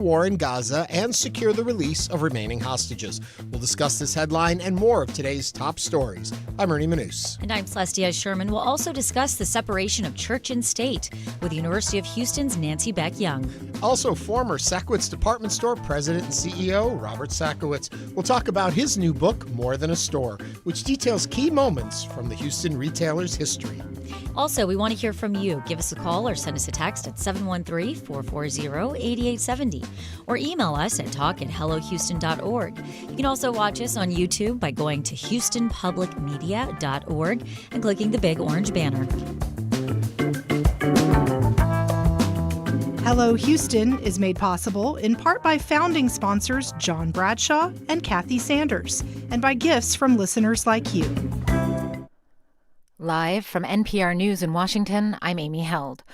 war in Gaza and secure the release of remaining hostages. We'll discuss this headline and more of today's top stories. I'm Ernie Manous. And I'm Celestia Sherman. We'll also discuss the separation of church and state with University of Houston's Nancy Beck Young. Also, former Sakowitz Department Store President and CEO Robert Sakowitz will talk about his new book, More Than a Store, which details key moments from the Houston retailer's history. Also, we want to hear from you. Give us a call or send us a text at 713-440-8870 or email us at talk@hellohouston.org. You can also watch us on YouTube by going to houstonpublicmedia.org and clicking the big orange banner. Hello Houston is made possible in part by founding sponsors John Bradshaw and Kathy Sanders, and by gifts from listeners like you. Live from NPR News in Washington, I'm Amy Held.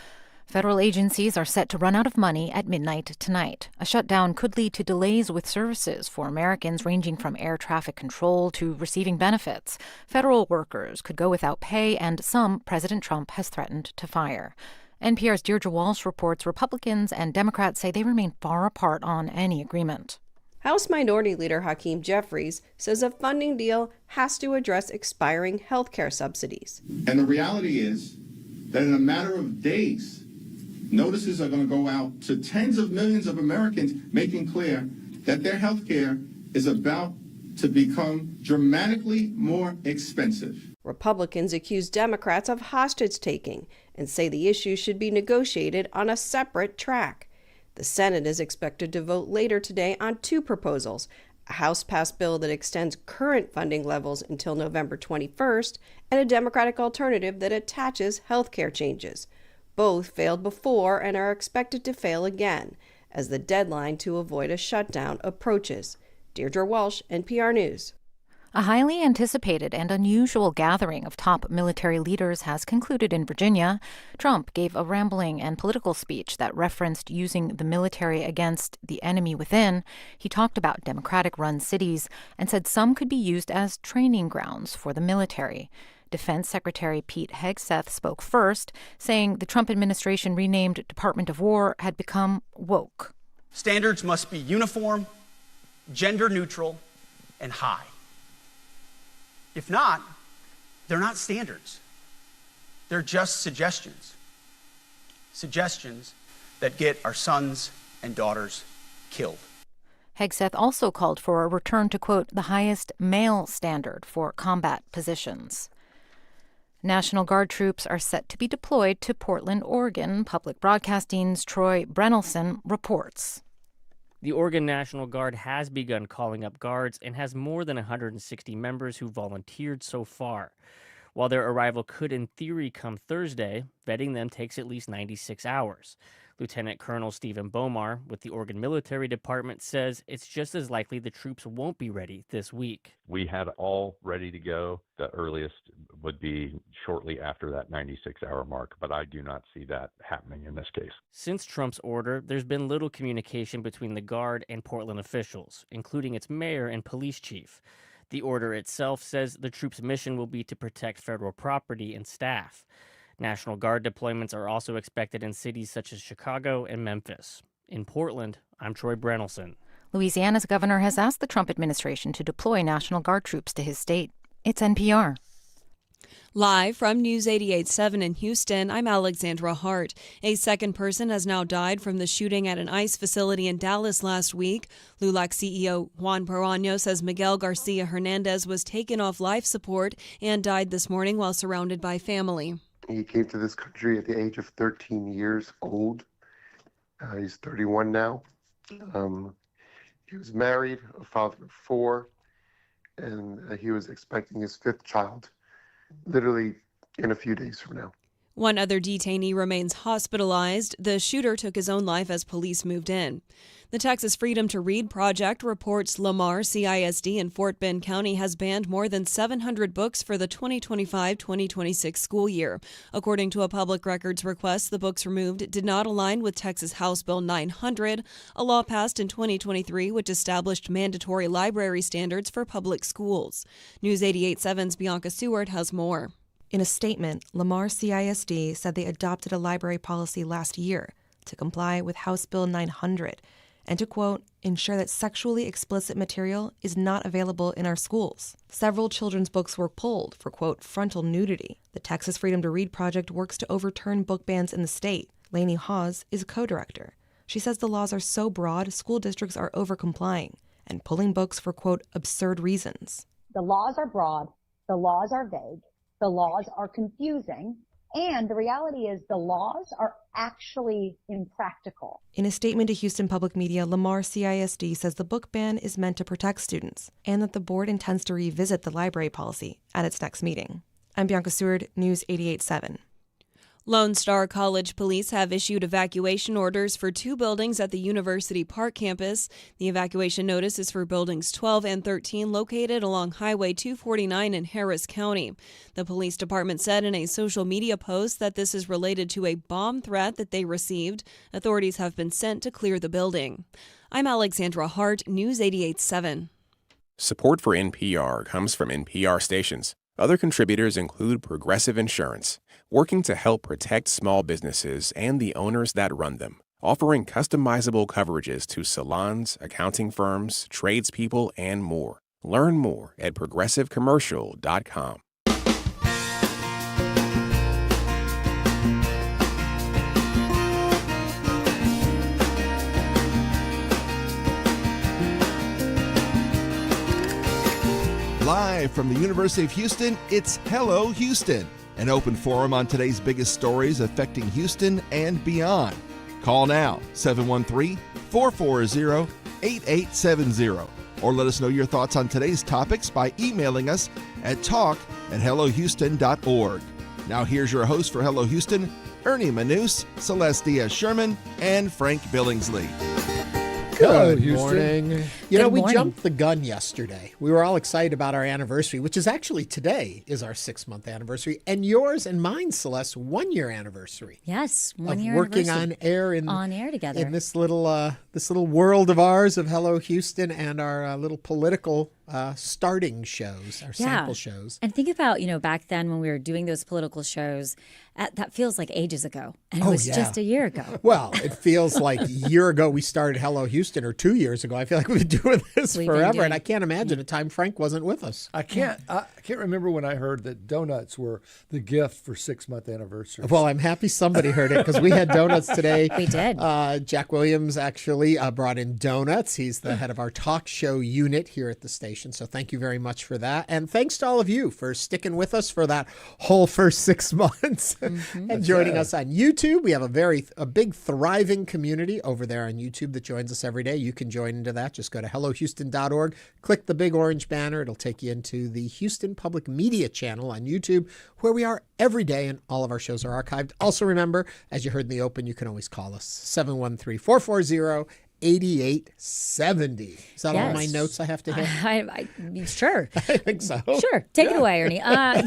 Federal agencies are set to run out of money at midnight tonight. A shutdown could lead to delays with services for Americans ranging from air traffic control to receiving benefits. Federal workers could go without pay, and some President Trump has threatened to fire. NPR's Deirdre Walsh reports Republicans and Democrats say they remain far apart on any agreement. House Minority Leader Hakeem Jeffries says a funding deal has to address expiring health care subsidies. And the reality is that in a matter of days, notices are going to go out to tens of millions of Americans, making clear that their health care is about to become dramatically more expensive. Republicans accuse Democrats of hostage-taking and say the issue should be negotiated on a separate track. The Senate is expected to vote later today on two proposals, a House-passed bill that extends current funding levels until November 21st, and a Democratic alternative that attaches health care changes. Both failed before and are expected to fail again as the deadline to avoid a shutdown approaches. Deirdre Walsh, NPR News. A highly anticipated and unusual gathering of top military leaders has concluded in Virginia. Trump gave a rambling and political speech that referenced using the military against the enemy within. He talked about Democratic-run cities and said some could be used as training grounds for the military. Defense Secretary Pete Hegseth spoke first, saying the Trump administration renamed Department of War had become woke. Standards must be uniform, gender neutral, and high. If not, they're not standards. They're just suggestions. Suggestions that get our sons and daughters killed. Hegseth also called for a return to, quote, the highest male standard for combat positions. National Guard troops are set to be deployed to Portland, Oregon. Public Broadcasting's Troy Brennelson reports. The Oregon National Guard has begun calling up guards and has more than 160 members who volunteered so far. While their arrival could in theory come Thursday, vetting them takes at least 96 hours. Lieutenant Colonel Stephen Bomar with the Oregon Military Department says it's just as likely the troops won't be ready this week. We had all ready to go. The earliest would be shortly after that 96-hour mark, but I do not see that happening in this case. Since Trump's order, there's been little communication between the Guard and Portland officials, including its mayor and police chief. The order itself says the troops' mission will be to protect federal property and staff. National Guard deployments are also expected in cities such as Chicago and Memphis. In Portland, I'm Troy Brennelson. Louisiana's governor has asked the Trump administration to deploy National Guard troops to his state. It's NPR. Live from News 88.7 in Houston, I'm Alexandra Hart. A second person has now died from the shooting at an ICE facility in Dallas last week. LULAC CEO Juan Perano says Miguel Garcia Hernandez was taken off life support and died this morning while surrounded by family. He came to this country at the age of 13 years old. He's 31 now. He was married, a father of 4, and he was expecting his 5th child literally in a few days from now. One other detainee remains hospitalized. The shooter took his own life as police moved in. The Texas Freedom to Read Project reports Lamar CISD in Fort Bend County has banned more than 700 books for the 2025-2026 school year. According to a public records request, the books removed did not align with Texas House Bill 900, a law passed in 2023 which established mandatory library standards for public schools. News 88.7's Bianca Seward has more. In a statement, Lamar CISD said they adopted a library policy last year to comply with House Bill 900 and to, quote, ensure that sexually explicit material is not available in our schools. Several children's books were pulled for, quote, frontal nudity. The Texas Freedom to Read Project works to overturn book bans in the state. Lainey Hawes is a co-director. She says the laws are so broad, school districts are over-complying and pulling books for, quote, absurd reasons. The laws are broad, the laws are vague, the laws are confusing, and the reality is the laws are actually impractical. In a statement to Houston Public Media, Lamar CISD says the book ban is meant to protect students and that the board intends to revisit the library policy at its next meeting. I'm Bianca Seward, News 88.7. Lone Star College police have issued evacuation orders for 2 buildings at the University Park campus. The evacuation notice is for buildings 12 and 13 located along Highway 249 in Harris County. The police department said in a social media post that this is related to a bomb threat that they received. Authorities have been sent to clear the building. I'm Alexandra Hart, News 88.7. Support for NPR comes from NPR stations. Other contributors include Progressive Insurance, working to help protect small businesses and the owners that run them, offering customizable coverages to salons, accounting firms, tradespeople, and more. Learn more at progressivecommercial.com. Live from the University of Houston, it's Hello Houston, an open forum on today's biggest stories affecting Houston and beyond. Call now, 713-440-8870, or let us know your thoughts on today's topics by emailing us at talk@hellohouston.org. Now here's your host for Hello Houston, Ernie Manous, Celeste Diaz-Sherman, and Frank Billingsley. Good morning. You know, we morning. jumped the gun yesterday. We were all excited about our anniversary, which is actually today is our 6-month anniversary, and yours and mine, Celeste, 1-year anniversary. Yes, of 1 year working anniversary. on air together in this little world of ours of Hello Houston and our little political starting shows, our sample shows. And think about, back then when we were doing those political shows, that feels like ages ago. And it was just a year ago. Well, it feels like a year ago we started Hello Houston, or 2 years ago. I feel like we've been doing this forever, and I can't imagine a time Frank wasn't with us. I can't remember when I heard that donuts were the gift for 6-month anniversaries. Well, I'm happy somebody heard it because we had donuts today. We did. Jack Williams actually brought in donuts. He's the head of our talk show unit here at the station. So thank you very much for that. And thanks to all of you for sticking with us for that whole first 6 months and joining us on YouTube. We have a big thriving community over there on YouTube that joins us every day. You can join into that. Just go to hellohouston.org, click the big orange banner. It'll take you into the Houston Public Media channel on YouTube, where we are every day and all of our shows are archived. Also remember, as you heard in the open, you can always call us 713-440-8870. Is that all my notes I have to hit? Sure. I think so. Sure. Take it away, Ernie.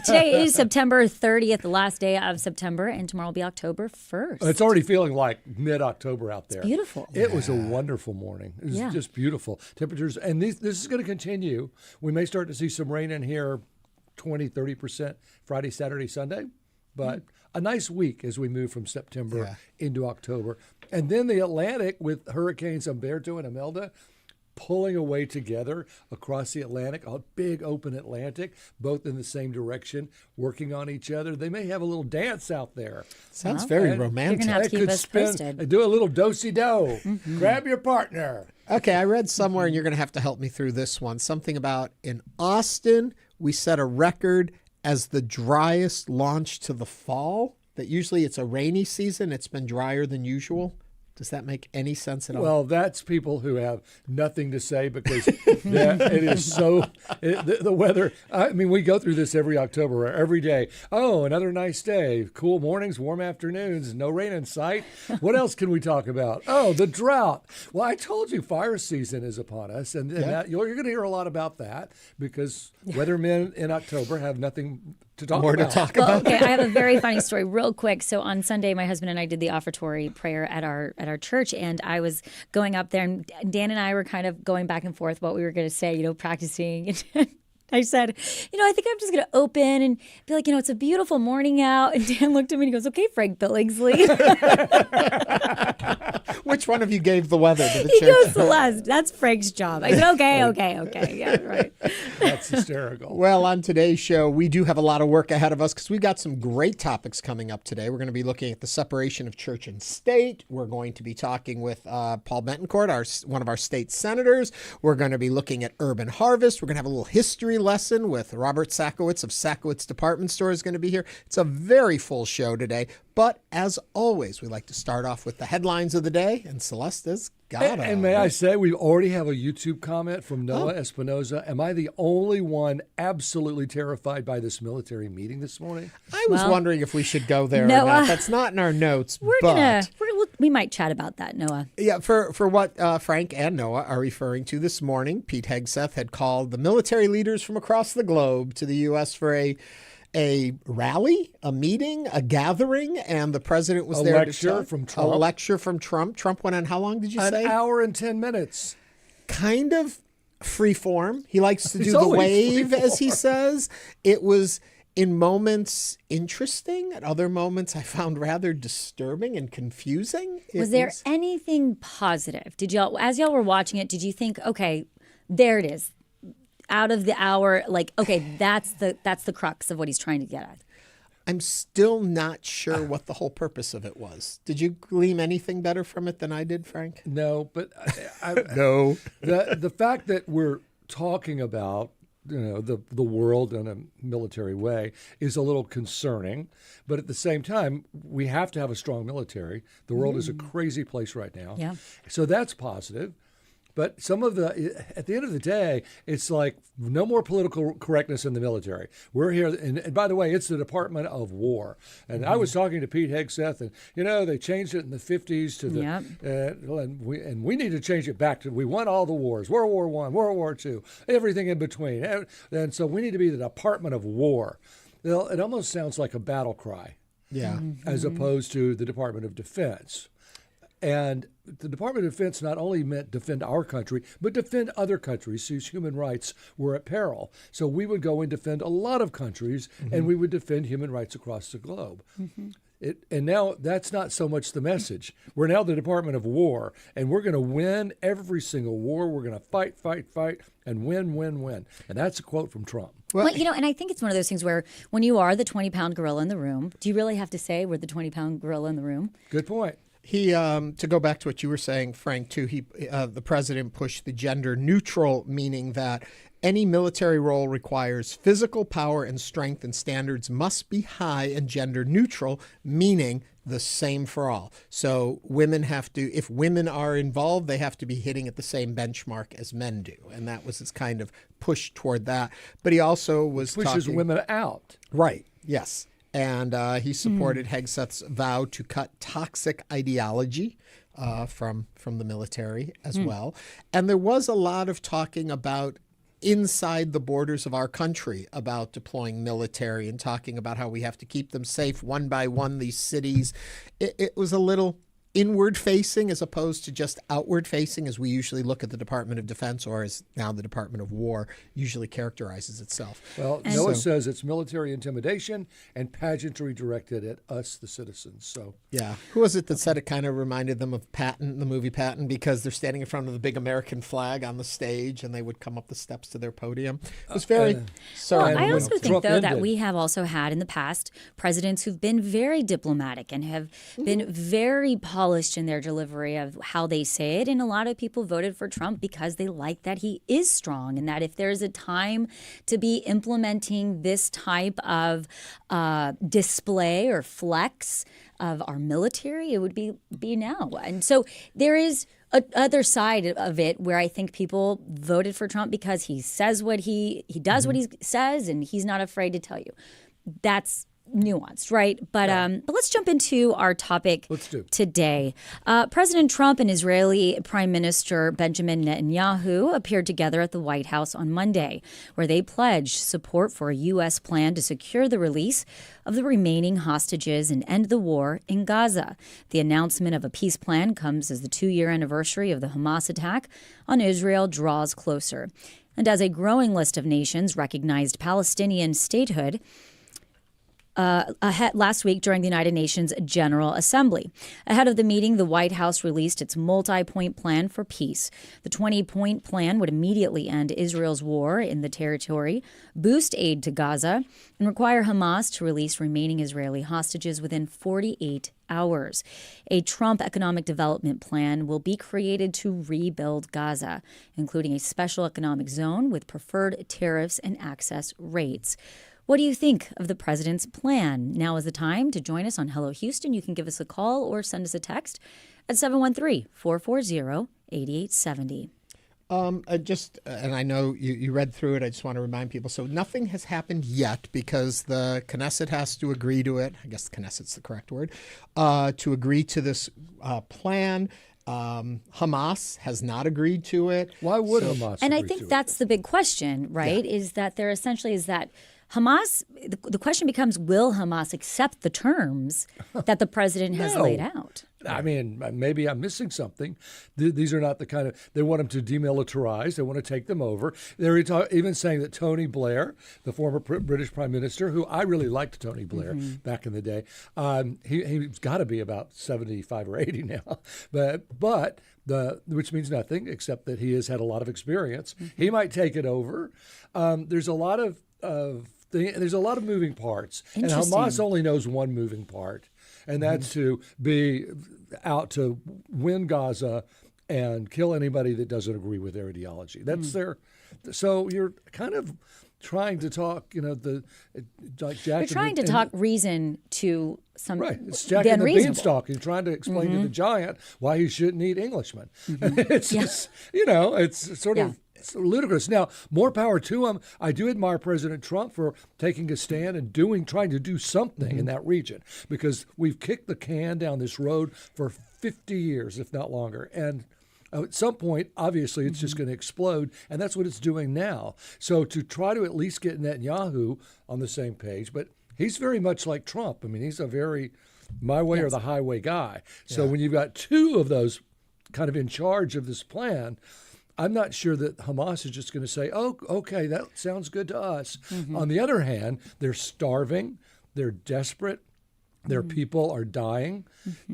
Today is September 30th, the last day of September, and tomorrow will be October 1st. It's already feeling like mid-October out there. It's beautiful. It was a wonderful morning. It was just beautiful. Temperatures, and this is going to continue. We may start to see some rain in here, 20-30% Friday, Saturday, Sunday, but a nice week as we move from September into October. And then the Atlantic with Hurricanes Umberto and Imelda pulling away together across the Atlantic, a big open Atlantic, both in the same direction, working on each other. They may have a little dance out there. Sounds very romantic. You're going to have to keep us posted. Do a little do-si-do. Grab your partner. Okay, I read somewhere, and you're going to have to help me through this one, something about in Austin, we set a record as the driest launch to the fall. That usually it's a rainy season. It's been drier than usual. Does that make any sense at all? Well, that's people who have nothing to say because it is so the weather. I mean, we go through this every October, every day. Oh, another nice day. Cool mornings, warm afternoons, no rain in sight. What else can we talk about? Oh, the drought. Well, I told you fire season is upon us, and that, you're going to hear a lot about that because weathermen in October have nothing to talk about. Okay, I have a very funny story real quick. So on Sunday, my husband and I did the offertory prayer at our church, and I was going up there, and Dan and I were kind of going back and forth what we were going to say, practicing. I said, I think I'm just going to open and be like, it's a beautiful morning out. And Dan looked at me and he goes, okay, Frank Billingsley. Which one of you gave the weather to the He church? goes, Celeste, that's Frank's job. I said, okay. Yeah, right. That's hysterical. Well, on today's show, we do have a lot of work ahead of us because we've got some great topics coming up today. We're going to be looking at the separation of church and state. We're going to be talking with Paul Bettencourt, one of our state senators. We're going to be looking at urban harvest. We're going to have a little history lesson with Robert Sakowitz of Sakowitz Department Store is going to be here. It's a very full show today. But as always, we like to start off with the headlines of the day. And Celeste's got it. And may I say, we already have a YouTube comment from Noah Espinoza. Am I the only one absolutely terrified by this military meeting this morning? I was wondering if we should go there Noah, or not. That's not in our notes. We might chat about that, Noah. Yeah, for what Frank and Noah are referring to this morning, Pete Hegseth had called the military leaders from across the globe to the U.S. for a rally, a meeting, a gathering, and the president was there to talk. A lecture from Trump. Trump went on, how long did you say? An hour and 10 minutes. Kind of free form. He likes to do the wave, as he says. It was in moments interesting. At other moments, I found rather disturbing and confusing. Was there anything positive? As y'all were watching it, did you think, okay, there it is? Out of the hour, that's the crux of what he's trying to get at. I'm still not sure what the whole purpose of it was. Did you glean anything better from it than I did, Frank? No, but no. The fact that we're talking about the world in a military way is a little concerning, but at the same time, we have to have a strong military. The world is a crazy place right now. Yeah. So that's positive. But at the end of the day, it's like no more political correctness in the military. We're here, and by the way, it's the Department of War. And I was talking to Pete Hegseth, and they changed it in the 50s to the, and we need to change it back to, we won all the wars, World War I, World War II, everything in between. And so we need to be the Department of War. It almost sounds like a battle cry, as opposed to the Department of Defense. And the Department of Defense not only meant defend our country, but defend other countries whose human rights were at peril. So we would go and defend a lot of countries, and we would defend human rights across the globe. And now that's not so much the message. We're now the Department of War, and we're going to win every single war. We're going to fight, and win. And that's a quote from Trump. Well, and I think it's one of those things where when you are the 20-pound gorilla in the room, do you really have to say we're the 20-pound gorilla in the room? Good point. He, to go back to what you were saying, Frank, too, the president pushed the gender neutral, meaning that any military role requires physical power and strength, and standards must be high and gender neutral, meaning the same for all. So women have to, if women are involved, they have to be hitting at the same benchmark as men do. And that was his kind of push toward that. But he also was pushes women out. Right. Yes. And he supported Hegseth's vow to cut toxic ideology from the military as well. And there was a lot of talking about inside the borders of our country about deploying military and talking about how we have to keep them safe one by one, these cities. It was a little inward facing as opposed to just outward facing as we usually look at the Department of Defense, or as now the Department of War usually characterizes itself. Well, Noah says it's military intimidation and pageantry directed at us, the citizens. So yeah. Who was it that said it kind of reminded them of Patton, the movie Patton, because they're standing in front of the big American flag on the stage and they would come up the steps to their podium. It was very I also think, though, that we have also had in the past presidents who've been very diplomatic and have been very polished in their delivery of how they say it. And a lot of people voted for Trump because they like that he is strong, and that if there's a time to be implementing this type of display or flex of our military, it would be now. And so there is other side of it where I think people voted for Trump because he says what he does what he says, and he's not afraid to tell you. That's nuanced, right? But let's jump into our topic today. President Trump and Israeli Prime Minister Benjamin Netanyahu appeared together at the White House on Monday, where they pledged support for a U.S. plan to secure the release of the remaining hostages and end the war in Gaza. The announcement of a peace plan comes as the 2-year anniversary of the Hamas attack on Israel draws closer. And as a growing list of nations recognized Palestinian statehood last week during the United Nations General Assembly. Ahead of the meeting, the White House released its multi-point plan for peace. The 20-point plan would immediately end Israel's war in the territory, boost aid to Gaza, and require Hamas to release remaining Israeli hostages within 48 hours. A Trump economic development plan will be created to rebuild Gaza, including a special economic zone with preferred tariffs and access rates. What do you think of the president's plan? Now is the time to join us on Hello Houston. You can give us a call or send us a text at 713-440-8870. And I know you read through it. I just want to remind people. So nothing has happened yet because the Knesset has to agree to it. I guess the Knesset's the correct word, to agree to this plan. Hamas has not agreed to it. Why would Hamas? And I think that's the big question, right? Yeah. Is that there essentially is that Hamas, the question becomes, will Hamas accept the terms that the president has laid out? I mean, maybe I'm missing something. These are not the kind of, they want them to demilitarize. They want to take them over. They're even saying that Tony Blair, the former British Prime Minister, who I really liked Tony Blair back in the day, he's got to be about 75 or 80 now. But which means nothing except that he has had a lot of experience. He might take it over. There's a lot of moving parts, and Hamas only knows one moving part, and that's to be out to win Gaza and kill anybody that doesn't agree with their ideology. That's so you're kind of trying to talk, like Jack. You're trying to talk reason to some. Right, it's Jack and the Beanstalk. You're trying to explain to the giant why he shouldn't eat Englishmen. It's just, it's sort of. It's ludicrous. Now, more power to him. I do admire President Trump for taking a stand and trying to do something in that region, because we've kicked the can down this road for 50 years, if not longer. And at some point, obviously, it's just going to explode, and that's what it's doing now. So to try to at least get Netanyahu on the same page, but he's very much like Trump. I mean, he's a very my way or the highway guy. So when you've got two of those kind of in charge of this plan, I'm not sure that Hamas is just going to say, oh, okay, that sounds good to us. On the other hand, they're starving, they're desperate, their people are dying,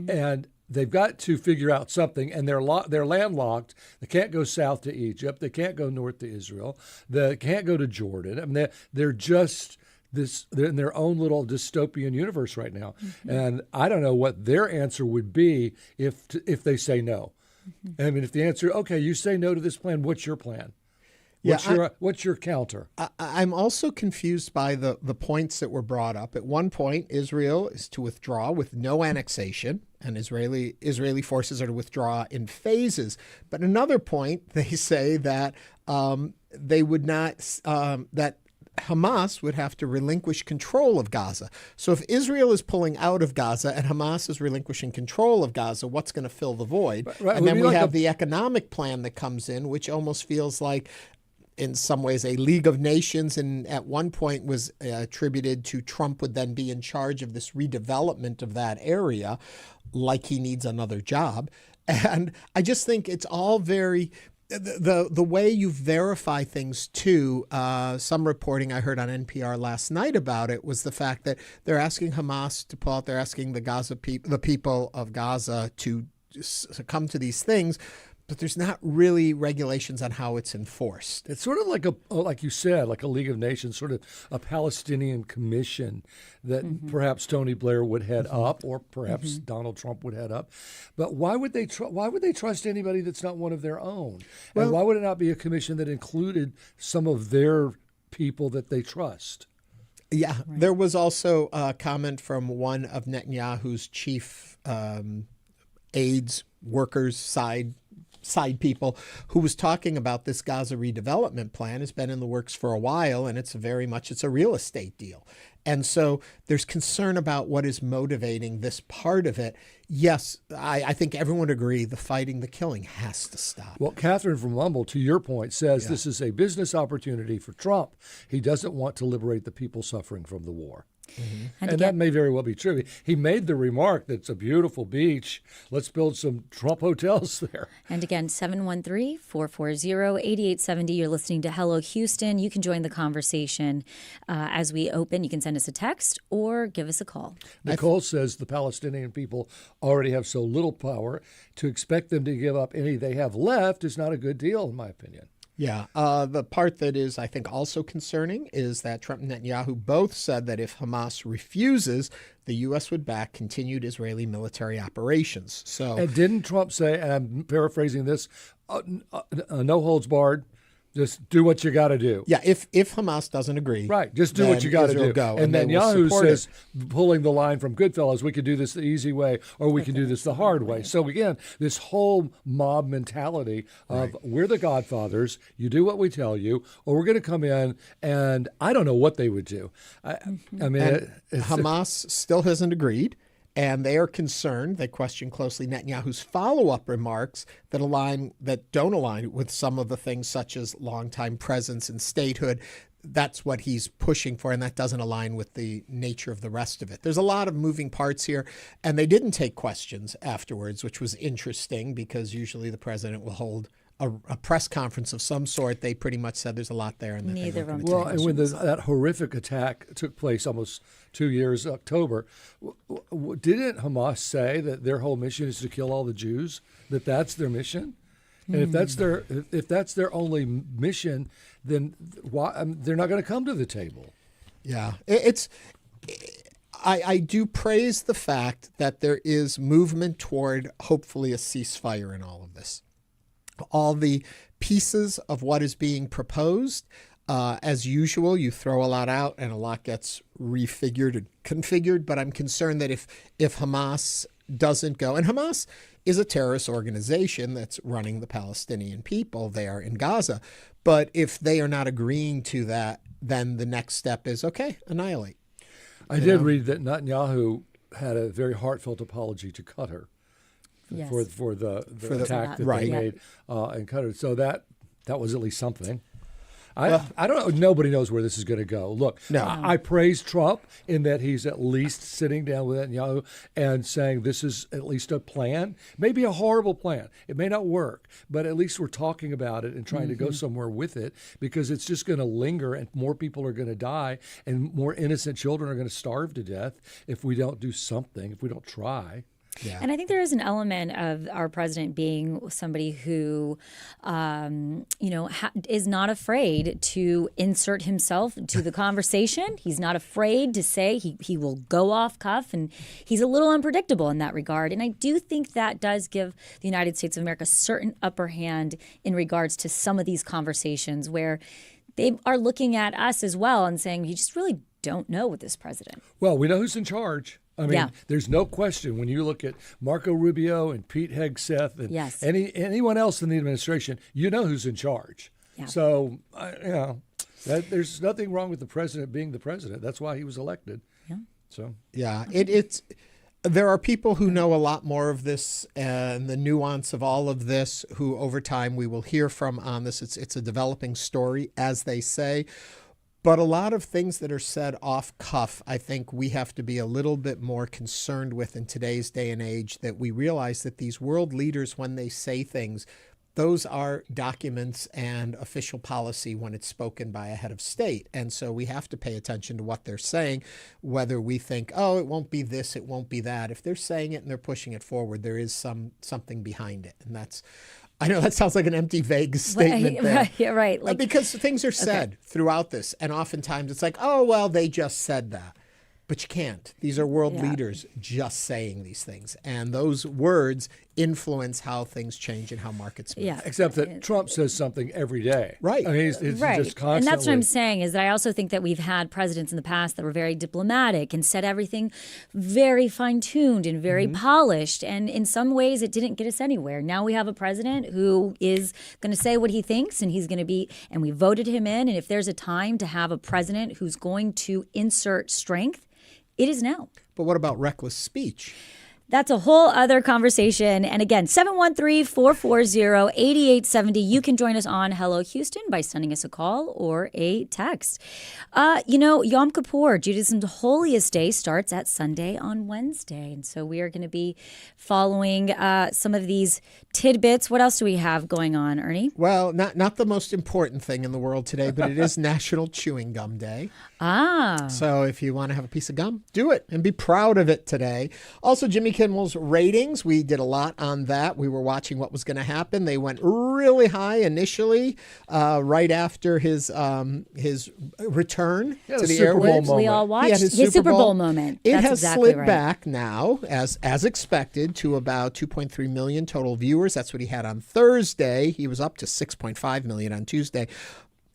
and they've got to figure out something, and they're landlocked. They can't go south to Egypt. They can't go north to Israel. They can't go to Jordan. I mean, they're just they're in their own little dystopian universe right now. And I don't know what their answer would be if they say no. I mean, if the answer, okay, you say no to this plan, what's your plan? What's your counter? I'm also confused by the points that were brought up. At one point, Israel is to withdraw with no annexation, and Israeli forces are to withdraw in phases. But another point, they say that they would not that Hamas would have to relinquish control of Gaza. So if Israel is pulling out of Gaza and Hamas is relinquishing control of Gaza, what's going to fill the void? Right. And then we have the economic plan that comes in, which almost feels like, in some ways, a League of Nations, and at one point was attributed to Trump would then be in charge of this redevelopment of that area, like he needs another job. And I just think it's all very... The way you verify things too, some reporting I heard on NPR last night about it was the fact that they're asking Hamas to pull out. They're asking the people of Gaza to succumb to these things, but there's not really regulations on how it's enforced. It's sort of like you said, like a League of Nations, sort of a Palestinian commission that perhaps Tony Blair would head up, or perhaps Donald Trump would head up. But why would they trust anybody that's not one of their own? And why would it not be a commission that included some of their people that they trust? Yeah, there was also a comment from one of Netanyahu's chief aides, workers' side side people, who was talking about this Gaza redevelopment plan has been in the works for a while, and it's a real estate deal. And so there's concern about what is motivating this part of it. Yes, I think everyone would agree the fighting, the killing has to stop. Well, Catherine from Humble, to your point, says this is a business opportunity for Trump. He doesn't want to liberate the people suffering from the war. Mm-hmm. And again, that may very well be true. He made the remark that it's a beautiful beach. Let's build some Trump hotels there. And again, 713-440-8870. You're listening to Hello Houston. You can join the conversation as we open. You can send us a text or give us a call. Nicole says the Palestinian people already have so little power. To expect them to give up any they have left is not a good deal, in my opinion. Yeah. The part that is, I think, also concerning is that Trump and Netanyahu both said that if Hamas refuses, the U.S. would back continued Israeli military operations. And didn't Trump say, and I'm paraphrasing this, no holds barred, just do what you got to do? Yeah, if Hamas doesn't agree. Right, just do what you got to do. And then Netanyahu says, pulling the line from Goodfellas, we could do this the easy way or we can do this the hard way. So again, this whole mob mentality of we're the godfathers, you do what we tell you, or we're going to come in and I don't know what they would do. I mean, Hamas still hasn't agreed. And they are concerned. They question closely Netanyahu's follow-up remarks that don't align with some of the things such as longtime presence and statehood. That's what he's pushing for, and that doesn't align with the nature of the rest of it. There's a lot of moving parts here, and they didn't take questions afterwards, which was interesting because usually the president will hold a press conference of some sort. They pretty much said there's a lot there. And neither of them. Well, and when that horrific attack took place almost 2 years, October, didn't Hamas say that their whole mission is to kill all the Jews? That's their mission? And if that's their only mission, then why they're not going to come to the table? Yeah, I do praise the fact that there is movement toward hopefully a ceasefire in all of this. All the pieces of what is being proposed, as usual, you throw a lot out and a lot gets refigured and configured. But I'm concerned that if Hamas doesn't go, and Hamas is a terrorist organization that's running the Palestinian people there in Gaza. But if they are not agreeing to that, then the next step is, okay, annihilate. I did read that Netanyahu had a very heartfelt apology to Qatar. Yes. For the attack that they made in Qatar. So that was at least something. I don't know. Nobody knows where this is going to go. Look, I praise Trump in that he's at least sitting down with Netanyahu and saying this is at least a plan. Maybe a horrible plan. It may not work, but at least we're talking about it and trying to go somewhere with it, because it's just going to linger and more people are going to die and more innocent children are going to starve to death if we don't do something, if we don't try. Yeah. And I think there is an element of our president being somebody who, is not afraid to insert himself to the conversation. He's not afraid to say he will go off cuff, and he's a little unpredictable in that regard. And I do think that does give the United States of America a certain upper hand in regards to some of these conversations where they are looking at us as well and saying, you just really don't know with this president. Well, we know who's in charge. I mean, there's no question when you look at Marco Rubio and Pete Hegseth and anyone else in the administration, you know who's in charge. Yeah. So, there's nothing wrong with the president being the president. That's why he was elected. Yeah. So, yeah, there are people who know a lot more of this and the nuance of all of this who over time we will hear from on this. It's a developing story, as they say. But a lot of things that are said off cuff, I think we have to be a little bit more concerned with in today's day and age, that we realize that these world leaders, when they say things, those are documents and official policy when it's spoken by a head of state. And so we have to pay attention to what they're saying, whether we think, oh, it won't be this, it won't be that. If they're saying it and they're pushing it forward, there is something behind it. And that's, I know that sounds like an empty, vague statement there. Right. Because things are said throughout this. And oftentimes it's like, oh, well, they just said that. But you can't. These are world leaders just saying these things. And those words influence how things change and how markets move. Yeah. Except that Trump says something every day. Right. I mean, he's right. just constantly. And that's what I'm saying is that I also think that we've had presidents in the past that were very diplomatic and said everything very fine-tuned and very polished. And in some ways, it didn't get us anywhere. Now we have a president who is going to say what he thinks, and he's going to be, and we voted him in. And if there's a time to have a president who's going to insert strength, it is now. But what about reckless speech? That's a whole other conversation. And again, 713-440-8870. You can join us on Hello Houston by sending us a call or a text. Yom Kippur, Judaism's holiest day, starts at Sunday on Wednesday. And so we are going to be following some of these tidbits. What else do we have going on, Ernie? Well, not the most important thing in the world today, but it is National Chewing Gum Day. So if you want to have a piece of gum, do it and be proud of it today. Also, Jimmy Kimmel's ratings, we did a lot on that. We were watching what was going to happen. They went really high initially, right after his return to the airwaves. We all watched his Super Bowl moment. It That's has exactly slid right. back now, as expected, to about 2.3 million total viewers. That's what he had on Thursday. He was up to 6.5 million on Tuesday.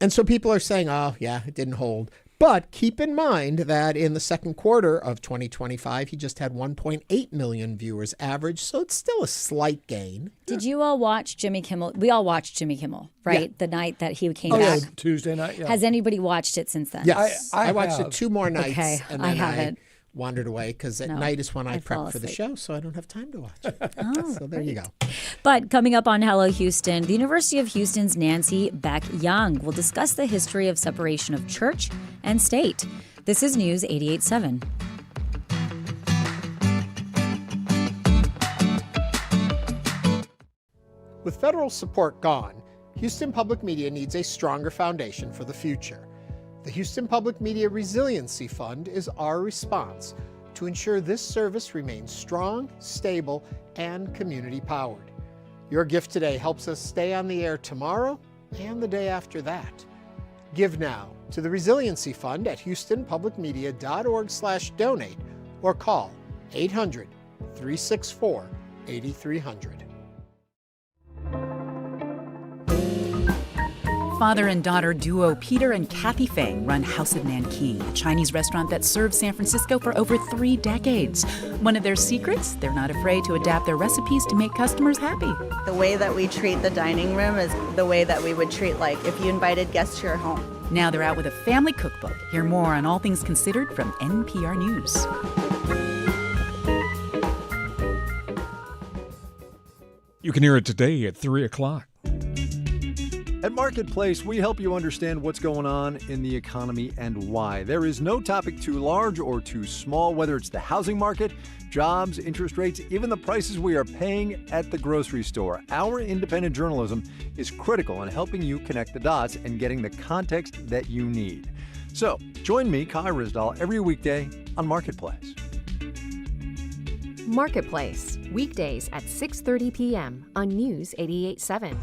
And so people are saying, oh, yeah, it didn't hold. But keep in mind that in the second quarter of 2025, he just had 1.8 million viewers average. So it's still a slight gain. Did you all watch Jimmy Kimmel? We all watched Jimmy Kimmel, right? Yeah. The night that he came Oh, back. yeah, Tuesday night, yeah. Has anybody watched it since then? Yes. I watched have. it 2 more nights. Okay, and I then haven't. wandered away because at night is when I prep for the show, so I don't have time to watch it. So there you go. But coming up on Hello Houston, the University of Houston's Nancy Beck Young will discuss the history of separation of church and state. This is News 88.7. With federal support gone, Houston Public Media needs a stronger foundation for the future. The Houston Public Media Resiliency Fund is our response to ensure this service remains strong, stable, and community-powered. Your gift today helps us stay on the air tomorrow and the day after that. Give now to the Resiliency Fund at houstonpublicmedia.org/donate or call 800-364-8300. Father and daughter duo Peter and Kathy Fang run House of Nanking, a Chinese restaurant that served San Francisco for over 3 decades. One of their secrets, they're not afraid to adapt their recipes to make customers happy. The way that we treat the dining room is the way that we would treat, like, if you invited guests to your home. Now they're out with a family cookbook. Hear more on All Things Considered from NPR News. You can hear it today at 3 o'clock. At Marketplace, we help you understand what's going on in the economy and why. There is no topic too large or too small, whether it's the housing market, jobs, interest rates, even the prices we are paying at the grocery store. Our independent journalism is critical in helping you connect the dots and getting the context that you need. So, join me, Kai Risdal, every weekday on Marketplace. Marketplace, weekdays at 6:30 p.m. on News 88.7.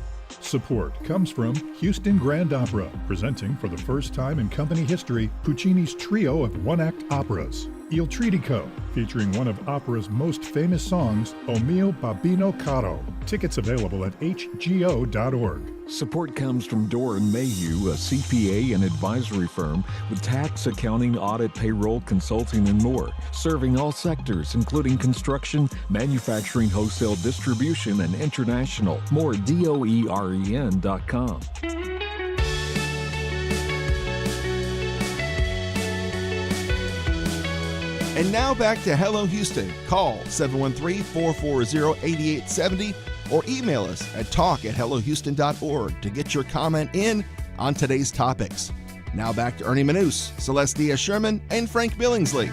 Support comes from Houston Grand Opera, presenting for the first time in company history Puccini's trio of one-act operas. Il Tridico, featuring one of opera's most famous songs, O mio babbino caro. Tickets available at hgo.org. Support comes from Doran Mayhew, a CPA and advisory firm with tax, accounting, audit, payroll, consulting, and more, serving all sectors, including construction, manufacturing, wholesale distribution, and international. More at DOEREN.com. And now back to Hello Houston. Call 713-440-8870 or email us at talk@hellohouston.org to get your comment in on today's topics. Now back to Ernie Manous, Celeste Diaz-Sherman, and Frank Billingsley.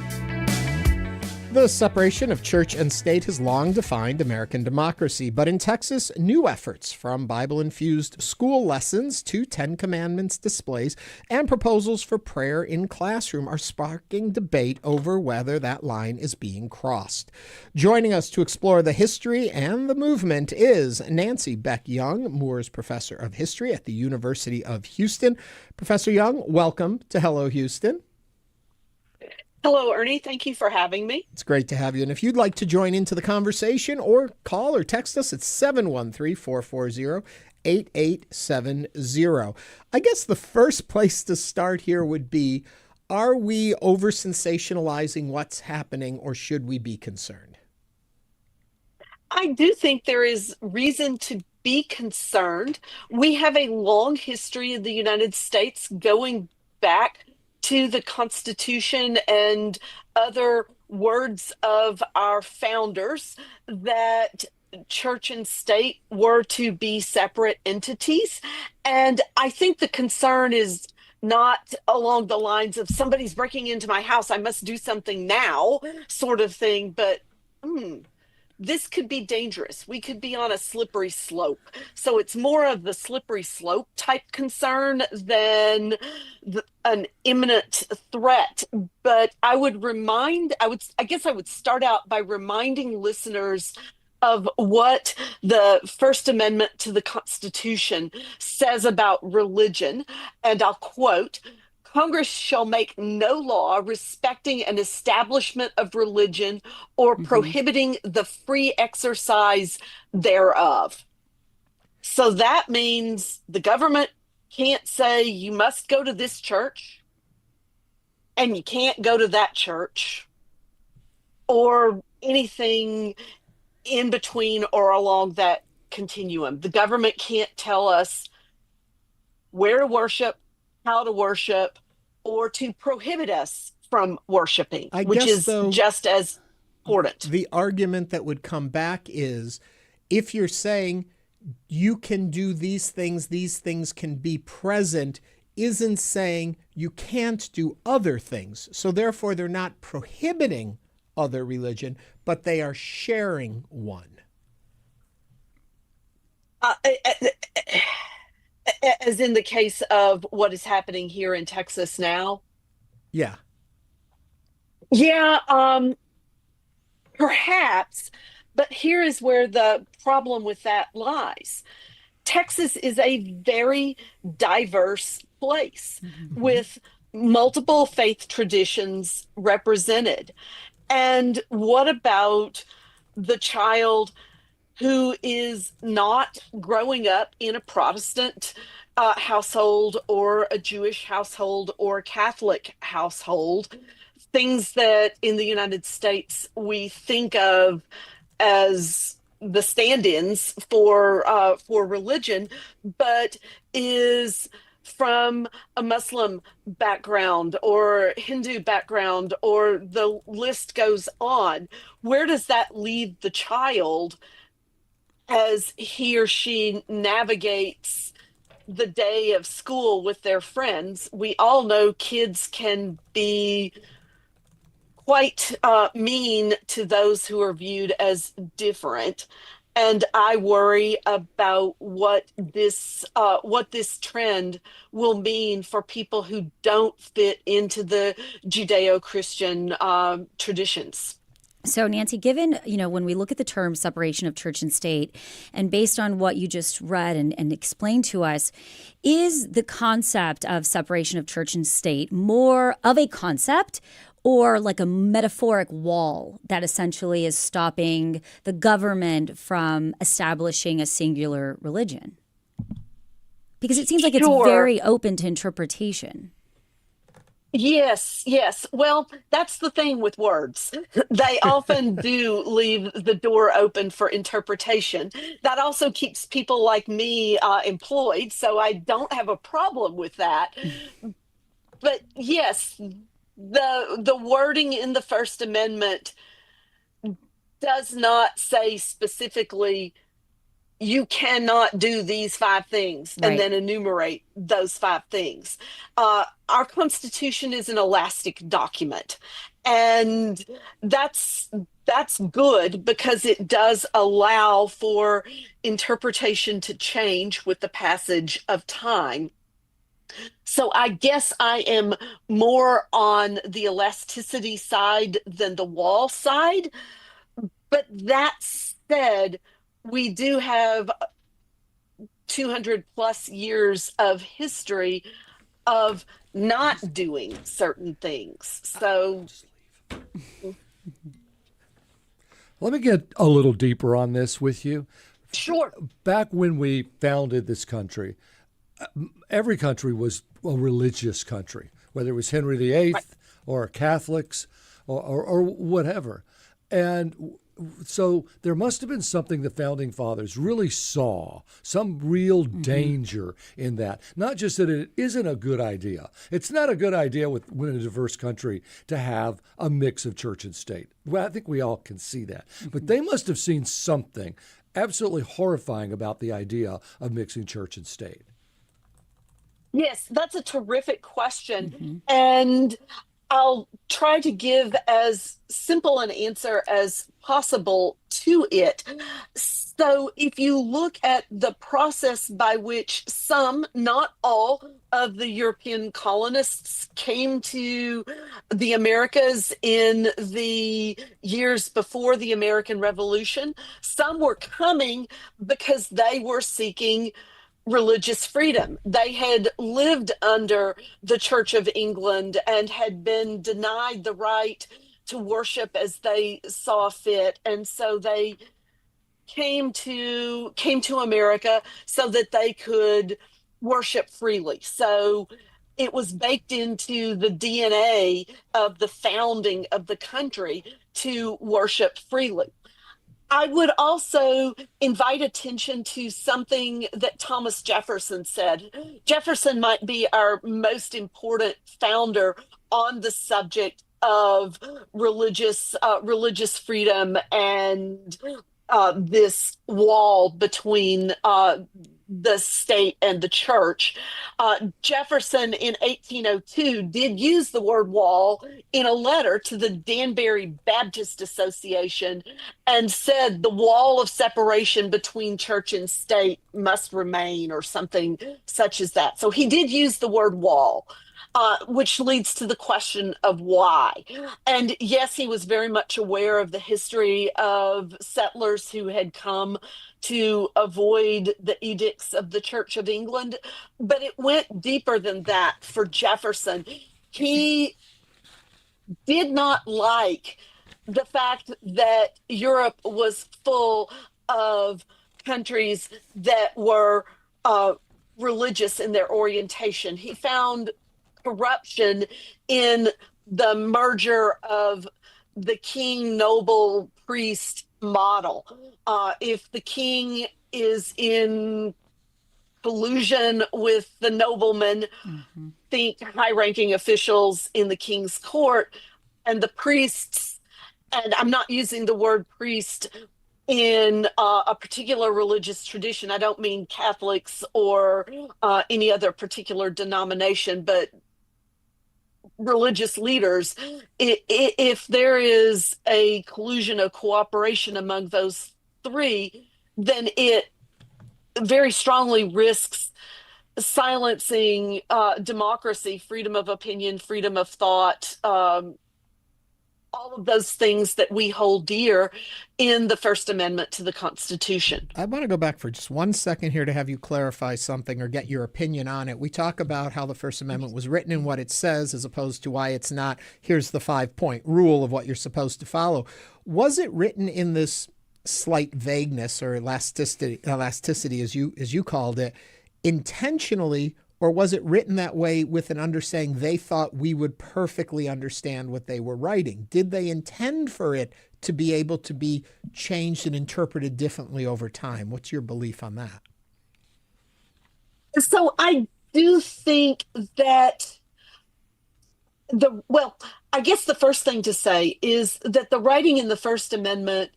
The separation of church and state has long defined American democracy, but in Texas, new efforts from Bible-infused school lessons to Ten Commandments displays and proposals for prayer in classroom are sparking debate over whether that line is being crossed. Joining us to explore the history and the movement is Nancy Beck Young, Moore's Professor of History at the University of Houston. Professor Young, welcome to Hello Houston. Hello, Ernie. Thank you for having me. It's great to have you. And if you'd like to join into the conversation or call or text us, it's 713-440-8870. I guess the first place to start here would be, are we over-sensationalizing what's happening, or should we be concerned? I do think there is reason to be concerned. We have a long history in the United States going back to the Constitution and other words of our founders that church and state were to be separate entities. And I think the concern is not along the lines of somebody's breaking into my house, I must do something now sort of thing, but this could be dangerous. We could be on a slippery slope. So it's more of the slippery slope type concern than an imminent threat. But I would start out by reminding listeners of what the First Amendment to the Constitution says about religion. And I'll quote, "Congress shall make no law respecting an establishment of religion or prohibiting the free exercise thereof." So that means the government can't say you must go to this church and you can't go to that church or anything in between or along that continuum. The government can't tell us where to worship, how to worship, or to prohibit us from worshiping, which is just as important. The argument that would come back is, if you're saying you can do these things can be present, isn't saying you can't do other things. So therefore, they're not prohibiting other religion, but they are sharing one. As in the case of what is happening here in Texas now? Yeah. Yeah, perhaps, but here is where the problem with that lies. Texas is a very diverse place with multiple faith traditions represented. And what about the child who is not growing up in a Protestant household or a Jewish household or a Catholic household? Things that in the United States we think of as the stand-ins for religion, but is from a Muslim background or Hindu background, or the list goes on. Where does that leave the child as he or she navigates the day of school with their friends? We all know kids can be quite mean to those who are viewed as different. And I worry about what this trend will mean for people who don't fit into the Judeo-Christian traditions. So, Nancy, given, when we look at the term separation of church and state, and based on what you just read and explained to us, is the concept of separation of church and state more of a concept or like a metaphoric wall that essentially is stopping the government from establishing a singular religion? Because it seems like it's very open to interpretation. Yes. Well, that's the thing with words. They often do leave the door open for interpretation. That also keeps people like me employed, so I don't have a problem with that. But yes, the wording in the First Amendment does not say specifically you cannot do these 5 things and then enumerate those 5 things. Our Constitution is an elastic document, and that's good because it does allow for interpretation to change with the passage of time. So I guess I am more on the elasticity side than the wall side. But that said, we do have 200 plus years of history of not doing certain things. So Let me get a little deeper on this with you. Sure. Back when we founded this country, every country was a religious country, whether it was Henry VIII right. or Catholics or whatever. And so there must have been something the Founding Fathers really saw, some real danger in that. Not just that it isn't a good idea. It's not a good idea within a diverse country to have a mix of church and state. Well, I think we all can see that. But they must have seen something absolutely horrifying about the idea of mixing church and state. Yes, that's a terrific question. And I'll try to give as simple an answer as possible to it. So if you look at the process by which some, not all, of the European colonists came to the Americas in the years before the American Revolution, some were coming because they were seeking religious freedom. They had lived under the Church of England and had been denied the right to worship as they saw fit. And so they came to America so that they could worship freely. So it was baked into the DNA of the founding of the country to worship freely. I would also invite attention to something that Thomas Jefferson said. Jefferson might be our most important founder on the subject of religious freedom and this wall between the state and the church. Jefferson in 1802 did use the word wall in a letter to the Danbury Baptist Association and said the wall of separation between church and state must remain, or something such as that. So he did use the word wall. Which leads to the question of why. And yes, he was very much aware of the history of settlers who had come to avoid the edicts of the Church of England, but it went deeper than that for Jefferson. He did not like the fact that Europe was full of countries that were religious in their orientation. He found corruption in the merger of the king, noble, priest model. If the king is in collusion with the noblemen, think high-ranking officials in the king's court, and the priests, and I'm not using the word priest in a particular religious tradition. I don't mean Catholics or any other particular denomination, but religious leaders. If there is a collusion of cooperation among those three, then it very strongly risks silencing democracy, freedom of opinion, freedom of thought, all of those things that we hold dear in the First Amendment to the Constitution. I want to go back for just 1 second here to have you clarify something or get your opinion on it. We talk about how the First Amendment was written and what it says as opposed to why it's not. Here's the 5-point rule of what you're supposed to follow. Was it written in this slight vagueness or elasticity as you called it, intentionally, or was it written that way with an understanding they thought we would perfectly understand what they were writing? Did they intend for it to be able to be changed and interpreted differently over time? What's your belief on that? So I do think that I guess the first thing to say is that the writing in the First Amendment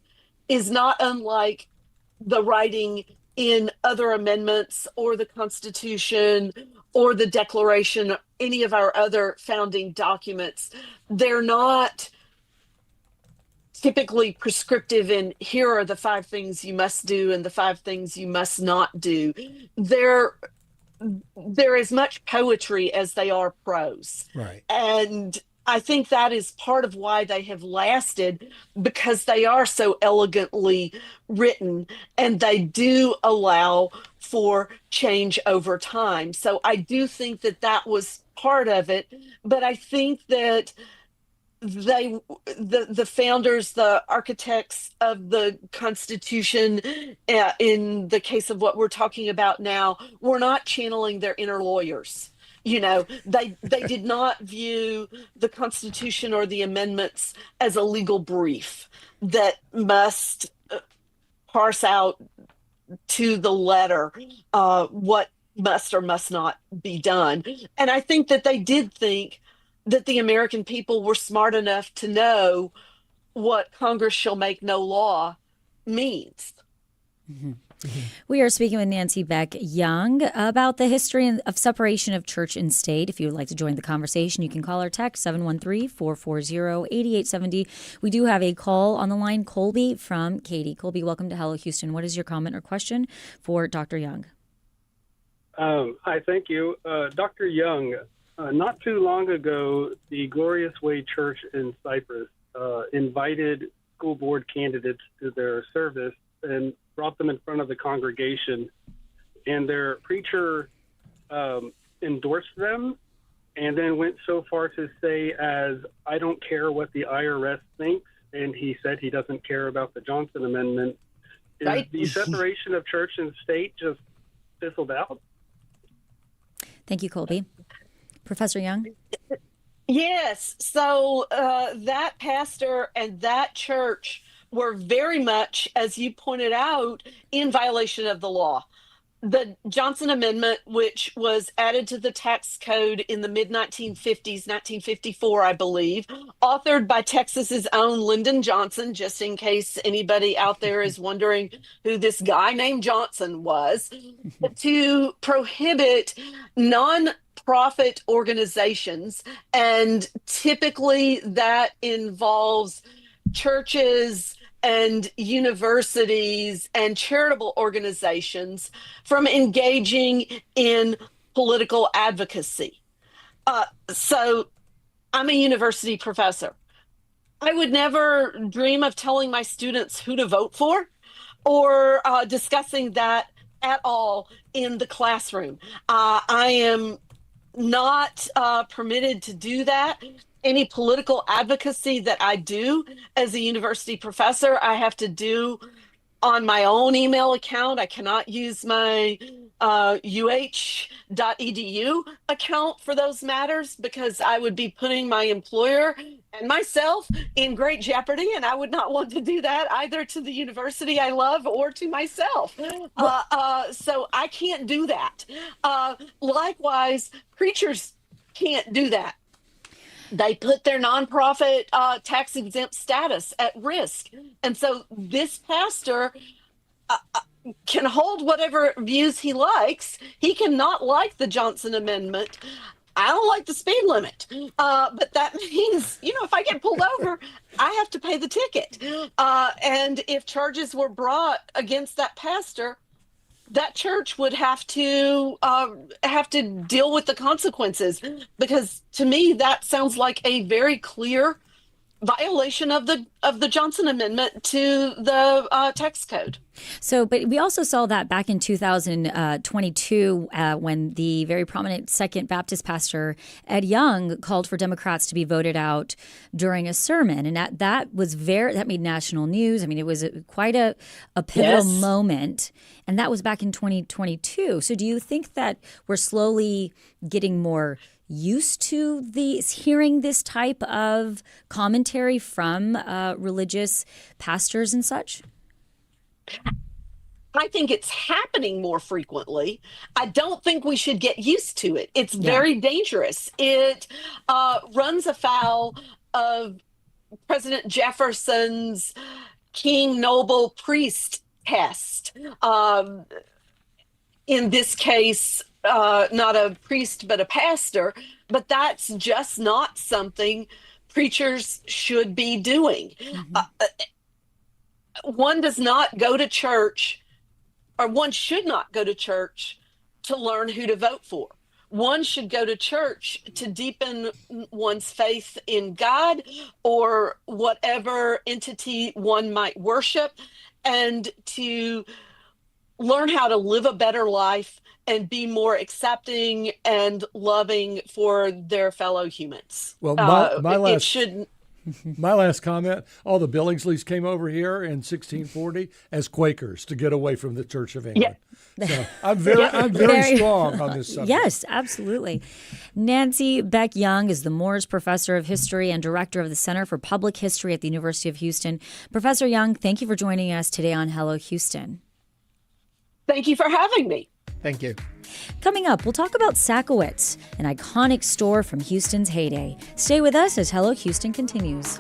is not unlike the writing in other amendments or the Constitution or the Declaration, or any of our other founding documents. They're not typically prescriptive in here are the 5 things you must do and the 5 things you must not do. They're as much poetry as they are prose. Right. And I think that is part of why they have lasted, because they are so elegantly written and they do allow for change over time. So I do think that that was part of it, but I think that the founders, the architects of the Constitution, in the case of what we're talking about now, were not channeling their inner lawyers. They did not view the Constitution or the amendments as a legal brief that must parse out to the letter what must or must not be done. And I think that they did think that the American people were smart enough to know what Congress shall make no law means. Mm-hmm. We are speaking with Nancy Beck Young about the history of separation of church and state. If you would like to join the conversation, you can call or text 713-440-8870. We do have a call on the line, Colby from Katy. Colby, welcome to Hello Houston. What is your comment or question for Dr. Young? Hi, thank you. Dr. Young, not too long ago, the Glorious Way Church in Cyprus invited school board candidates to their service and brought them in front of the congregation, and their preacher endorsed them and then went so far to say as, I don't care what the IRS thinks, and he said he doesn't care about the Johnson Amendment. Is Right. the separation of church and state just fizzled out? Thank you, Colby. Professor Young? Yes. So that pastor and that church were very much, as you pointed out, in violation of the law. The Johnson Amendment, which was added to the tax code in the mid-1950s, 1954, I believe, authored by Texas's own Lyndon Johnson, just in case anybody out there is wondering who this guy named Johnson was, to prohibit non-profit organizations. And typically that involves churches and universities and charitable organizations from engaging in political advocacy. So I'm a university professor. I would never dream of telling my students who to vote for or discussing that at all in the classroom. I am not permitted to do that. Any political advocacy that I do as a university professor, I have to do on my own email account. I cannot use my uh.edu account for those matters because I would be putting my employer and myself in great jeopardy, and I would not want to do that either to the university I love or to myself. So I can't do that. Likewise, preachers can't do that. They put their nonprofit tax-exempt status at risk. And so this pastor can hold whatever views he likes. He cannot like the Johnson Amendment. I don't like the speed limit. But that means, if I get pulled over, I have to pay the ticket. And if charges were brought against that pastor, that church would have to deal with the consequences, because to me that sounds like a very clear violation of the Johnson Amendment to the tax code. So, but we also saw that back in 2022 when the very prominent Second Baptist pastor Ed Young called for Democrats to be voted out during a sermon, and that made national news. I mean, it was quite a pivotal moment, and that was back in 2022. So, do you think that we're slowly getting more used to hearing this type of commentary from religious pastors and such? I think it's happening more frequently. I don't think we should get used to it. It's very dangerous. It runs afoul of President Jefferson's king, noble, priest test. In this case, not a priest, but a pastor. But that's just not something preachers should be doing. One does not go to church, or one should not go to church to learn who to vote for. One should go to church to deepen one's faith in God or whatever entity one might worship, and to learn how to live a better life and be more accepting and loving for their fellow humans. Well, my last... It shouldn't. My last comment, all the Billingsleys came over here in 1640 as Quakers to get away from the Church of England. Yeah. So I'm very strong on this subject. Yes, absolutely. Nancy Beck Young is the Moores Professor of History and Director of the Center for Public History at the University of Houston. Professor Young, thank you for joining us today on Hello Houston. Thank you for having me. Thank you. Coming up, we'll talk about Sakowitz, an iconic store from Houston's heyday. Stay with us as Hello Houston continues.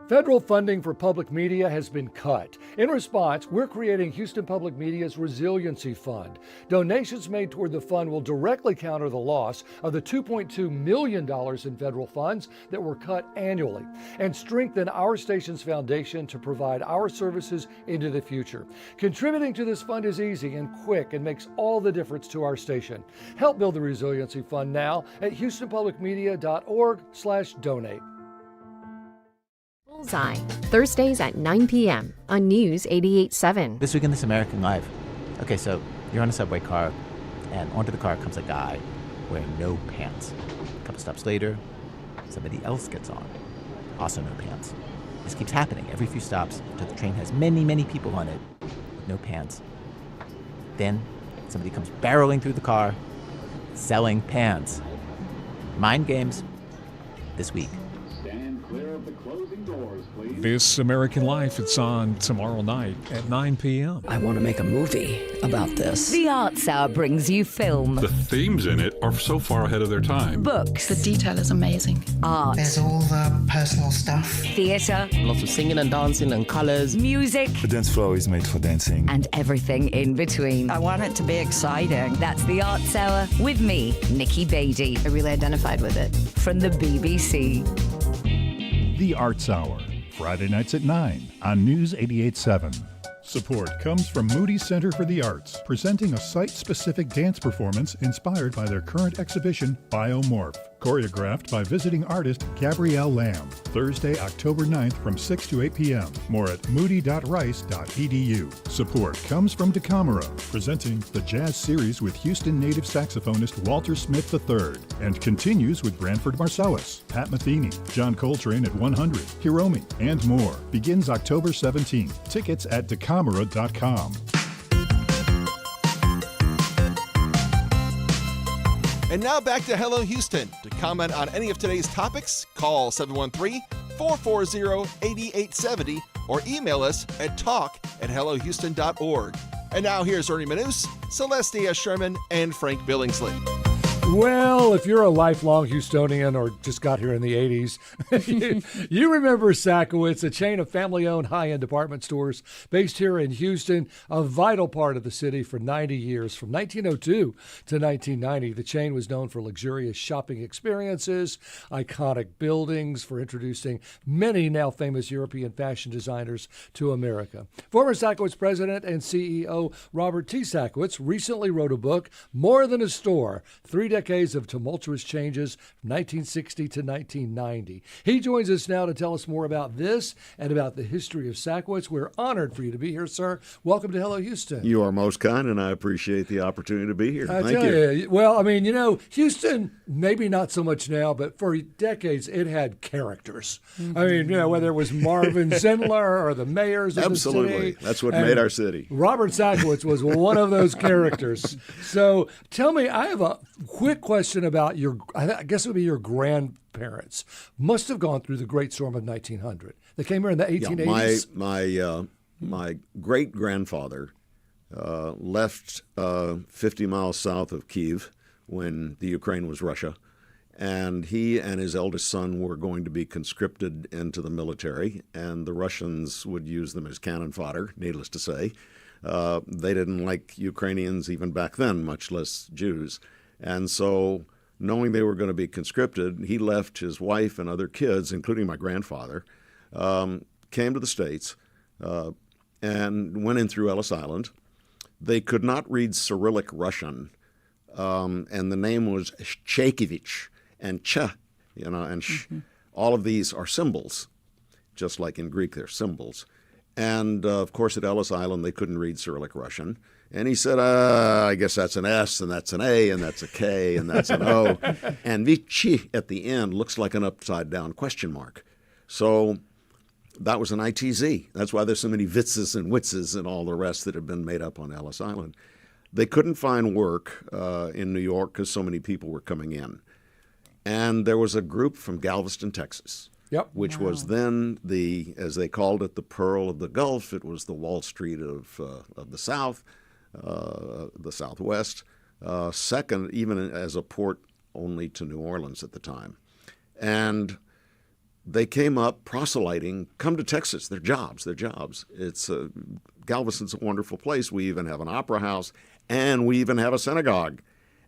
Federal funding for public media has been cut. In response, we're creating Houston Public Media's Resiliency Fund. Donations made toward the fund will directly counter the loss of the $2.2 million in federal funds that were cut annually and strengthen our station's foundation to provide our services into the future. Contributing to this fund is easy and quick and makes all the difference to our station. Help build the Resiliency Fund now at houstonpublicmedia.org/donate. Bullseye, Thursdays at 9 p.m. on News 88.7. This week in This American Life. Okay, so you're on a subway car, and onto the car comes a guy wearing no pants. A couple stops later, somebody else gets on, also no pants. This keeps happening every few stops until the train has many, many people on it with no pants. Then somebody comes barreling through the car, selling pants. Mind games this week. This American Life, it's on tomorrow night at 9 p.m. I want to make a movie about this. The Arts Hour brings you film. The themes in it are so far ahead of their time. Books. The detail is amazing. Art. There's all the personal stuff. Theatre. Lots of singing and dancing and colours. Music. The dance floor is made for dancing. And everything in between. I want it to be exciting. That's the Arts Hour with me, Nikki Beatty. I really identified with it. From the BBC. The Arts Hour, Friday nights at 9 on News 88.7. Support comes from Moody Center for the Arts, presenting a site-specific dance performance inspired by their current exhibition, Biomorph, choreographed by visiting artist Gabrielle Lamb, Thursday, October 9th from 6 to 8 p.m. More at moody.rice.edu. Support comes from Decamera, presenting the Jazz Series with Houston native saxophonist Walter Smith III, and continues with Branford Marsalis, Pat Metheny, John Coltrane at 100, Hiromi, and more. Begins October 17th. Tickets at decamera.com. And now back to Hello Houston. To comment on any of today's topics, call 713-440-8870 or email us at talk@hellohouston.org. And now here's Ernie Manous, Celestia Sherman, and Frank Billingsley. Well, if you're a lifelong Houstonian or just got here in the 80s, you remember Sakowitz, a chain of family-owned high-end department stores based here in Houston, a vital part of the city for 90 years. From 1902 to 1990, the chain was known for luxurious shopping experiences, iconic buildings, for introducing many now famous European fashion designers to America. Former Sakowitz President and CEO Robert T. Sakowitz recently wrote a book, More Than a Store, 3 Decades of Tumultuous Changes from 1960 to 1990. He joins us now to tell us more about this and about the history of Sakowitz. We're honored for you to be here, sir. Welcome to Hello Houston. You are most kind, and I appreciate the opportunity to be here. Thank you. Well, I mean, you know, Houston, maybe not so much now, but for decades it had characters. Mm-hmm. I mean, you know, whether it was Marvin Zindler or the mayors of Absolutely. the city. That's what made our city. Robert Sakowitz was one of those characters. So tell me, I have a quick question about I guess it would be your grandparents. Must have gone through the Great Storm of 1900. They came here in the 1880s. Yeah, my great-grandfather left 50 miles south of Kyiv when the Ukraine was Russia, and he and his eldest son were going to be conscripted into the military, and the Russians would use them as cannon fodder, needless to say. They didn't like Ukrainians even back then, much less Jews. And so, knowing they were going to be conscripted, he left his wife and other kids, including my grandfather, came to the States and went in through Ellis Island. They could not read Cyrillic Russian, and the name was Shchekevich and Ch, and Sh. All of these are symbols, just like in Greek they're symbols. And, of course, at Ellis Island, they couldn't read Cyrillic Russian. And he said, I guess that's an S, and that's an A, and that's a K, and that's an O. And Vichy at the end looks like an upside-down question mark. So that was an ITZ. That's why there's so many Vitzes and Witzes and all the rest that have been made up on Ellis Island. They couldn't find work in New York because so many people were coming in. And there was a group from Galveston, Texas, which was then as they called it, the Pearl of the Gulf. It was the Wall Street of the South, the Southwest, second even as a port only to New Orleans at the time. And they came up proselyting, come to Texas, they're jobs. It's Galveston's a wonderful place. We even have an opera house, and we even have a synagogue,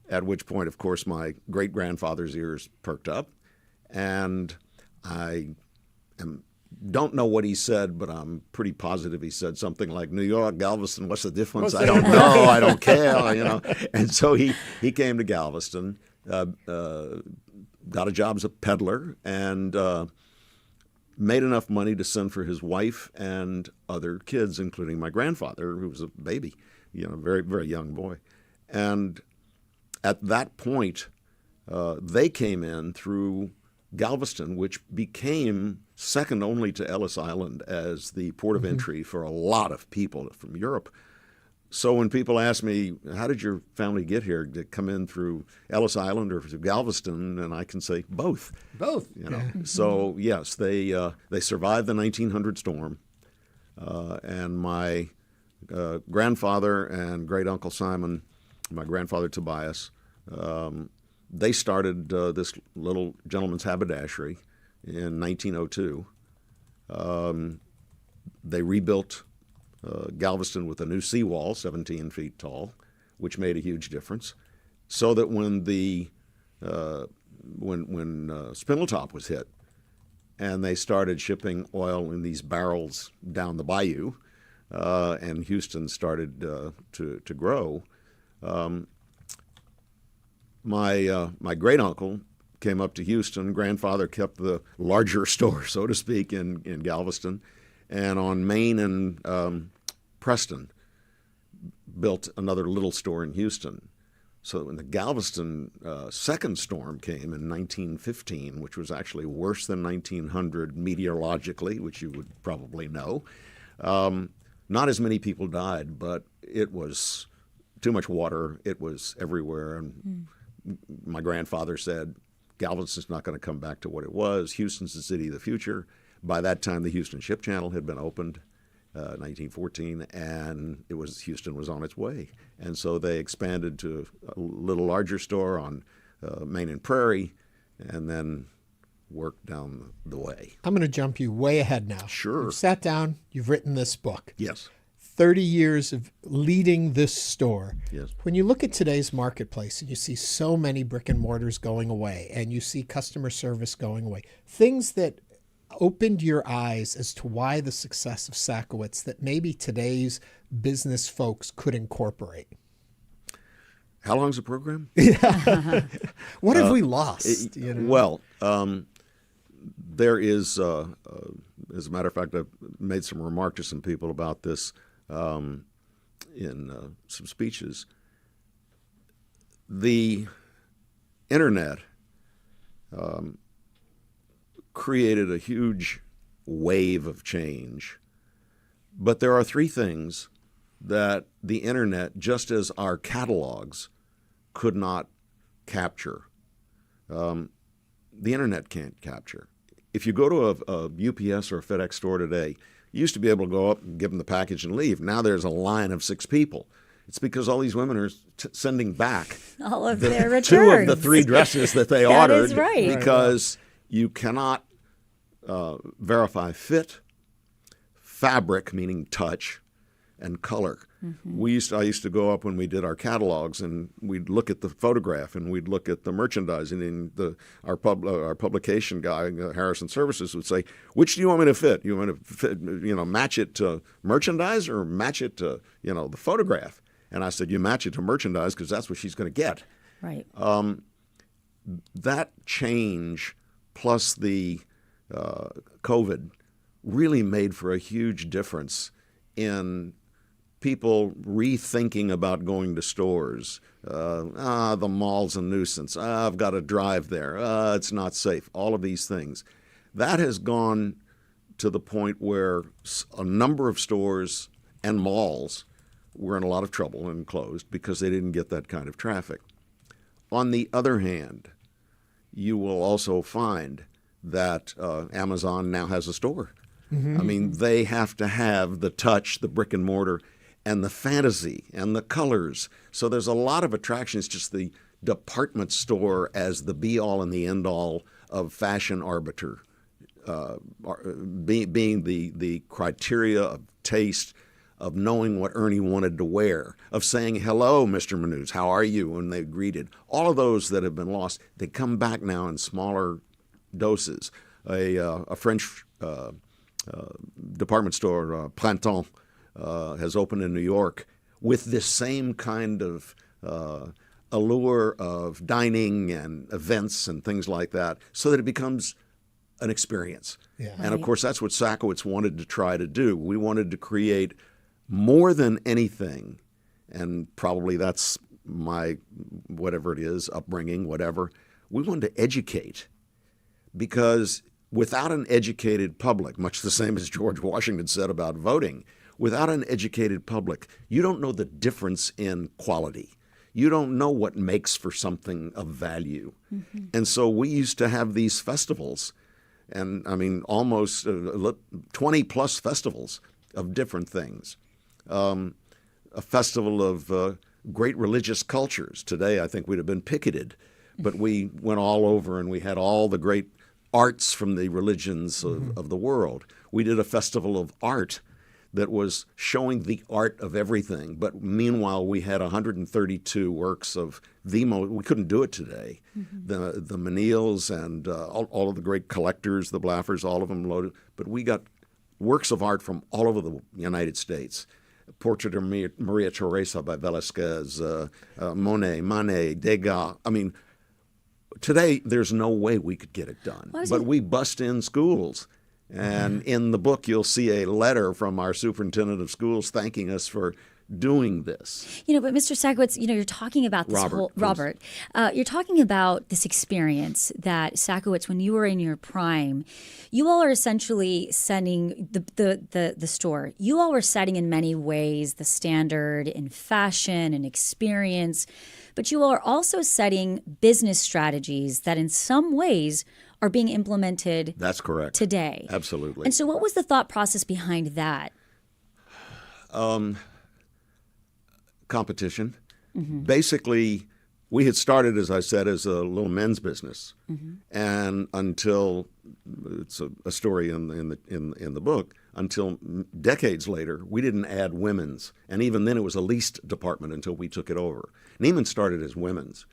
at which point, of course, my great-grandfather's ears perked up. And I don't know what he said, but I'm pretty positive he said something like, New York, Galveston, what's the difference? I don't know, I don't care, you know. And so he came to Galveston, got a job as a peddler, and made enough money to send for his wife and other kids, including my grandfather, who was a baby, very, very young boy. And at that point, they came in through Galveston, which became second only to Ellis Island as the port of entry for a lot of people from Europe. So when people ask me, how did your family get here? Did it come in through Ellis Island or through Galveston? And I can say both. Both. So, yes, they survived the 1900 storm. And my grandfather and great-uncle Simon, my grandfather Tobias, they started this little gentleman's haberdashery in 1902. They rebuilt Galveston with a new seawall, 17 feet tall, which made a huge difference, so that when Spindletop was hit, and they started shipping oil in these barrels down the bayou, and Houston started to grow. My great uncle came up to Houston. Grandfather kept the larger store, so to speak, in Galveston. And on Main and Preston, built another little store in Houston. So when the Galveston second storm came in 1915, which was actually worse than 1900 meteorologically, which you would probably know, not as many people died, but it was too much water. It was everywhere. And my grandfather said, Galveston's not going to come back to what it was. Houston's the city of the future. By that time, the Houston Ship Channel had been opened, 1914, and Houston was on its way. And so they expanded to a little larger store on Main and Prairie, and then worked down the way. I'm going to jump you way ahead now. Sure. You've sat down, you've written this book. Yes. 30 years of leading this store. Yes. When you look at today's marketplace and you see so many brick and mortars going away, and you see customer service going away, things that opened your eyes as to why the success of Sakowitz that maybe today's business folks could incorporate? How long's the program? What have we lost? Well, there is, as a matter of fact, I've made some remark to some people about this in some speeches. The internet created a huge wave of change, but there are three things that the internet, just as our catalogs, could not capture. The internet can't capture. If you go to a UPS or a FedEx store today, you used to be able to go up and give them the package and leave. Now there's a line of 6 people. It's because all these women are sending back all of their returns. 2 of the 3 dresses that they ordered. Is right. Because you cannot verify fit, fabric, meaning touch, and color. Mm-hmm. I used to go up when we did our catalogs, and we'd look at the photograph, and we'd look at the merchandising, and our publication guy, Harrison Services, would say, "Which do you want me to fit? You want me to fit, match it to merchandise or match it to the photograph?" And I said, "You match it to merchandise because that's what she's going to get." Right. That change plus the COVID really made for a huge difference in people rethinking about going to stores. The mall's a nuisance. I've got to drive there. It's not safe. All of these things. That has gone to the point where a number of stores and malls were in a lot of trouble and closed because they didn't get that kind of traffic. On the other hand, you will also find that Amazon now has a store. I mean, they have to have the touch, the brick and mortar, and the fantasy and the colors. So there's a lot of attractions, just the department store as the be-all and the end-all of fashion arbiter, being the criteria of taste, of knowing what Ernie wanted to wear, of saying, hello, Mr. Manous, how are you, when they greeted. All of those that have been lost, they come back now in smaller doses. A French department store, Printemps, has opened in New York with this same kind of allure of dining and events and things like that, so that it becomes an experience. Yeah. And of course, that's what Sakowitz wanted to try to do. We wanted to create more than anything, and probably that's my, whatever it is, upbringing, whatever, we wanted to educate, because without an educated public, much the same as George Washington said about voting, without an educated public, you don't know the difference in quality. You don't know what makes for something of value. Mm-hmm. And so we used to have these festivals, and I mean almost 20 plus festivals of different things. A festival of great religious cultures. Today I think we'd have been picketed, but we went all over and we had all the great arts from the religions of the world. We did a festival of art that was showing the art of everything. But meanwhile, we had 132 works of we couldn't do it today. Mm-hmm. The Menils and all of the great collectors, the Blaffers, all of them loaded. But we got works of art from all over the United States. Portrait of Maria Teresa by Velázquez, Monet, Manet, Degas. I mean, today there's no way we could get it done. But we bust in schools. And in the book, you'll see a letter from our superintendent of schools thanking us for doing this. You know, but Mr. Sakowitz, you know, you're talking about this you're talking about this experience that Sakowitz, when you were in your prime, you all are essentially setting the store. You all were setting in many ways the standard in fashion and experience, but you all are also setting business strategies that in some ways are being implemented. That's correct. Today. Absolutely. And so what was the thought process behind that? Competition. Mm-hmm. Basically, we had started, as I said, as a little men's business. Mm-hmm. And until, it's a story in the book, until decades later, we didn't add women's. And even then it was a leased department until we took it over. Neiman started as women's.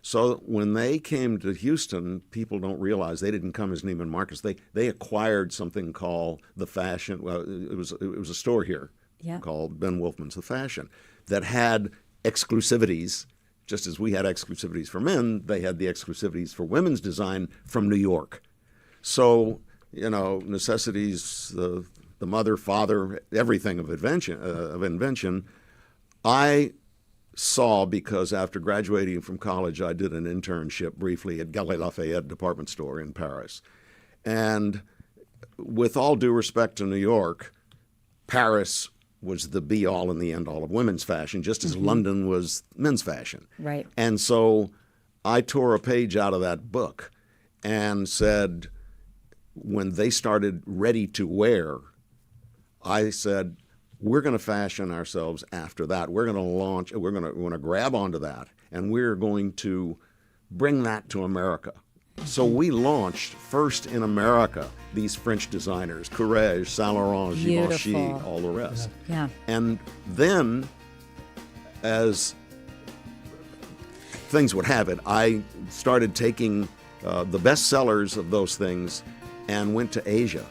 So when they came to Houston, people don't realize they didn't come as Neiman Marcus. They acquired something called The Fashion. Well, it was a store here called Ben Wolfman's The Fashion that had exclusivities. Just as we had exclusivities for men, they had the exclusivities for women's design from New York. So, you know, necessities, the mother, father, everything of invention. I saw, because after graduating from college, I did an internship briefly at Galeries Lafayette department store in Paris. And with all due respect to New York, Paris was the be-all and the end-all of women's fashion, just as London was men's fashion. Right. And so I tore a page out of that book and said, when they started ready to wear, I said, we're going to fashion ourselves after that. We're going to launch, we're going to grab onto that, and we're going to bring that to America. So we launched first in America these French designers, Courrèges, Saint Laurent, Givenchy, all the rest. Yeah. And then, as things would have it, I started taking the best sellers of those things and went to Asia.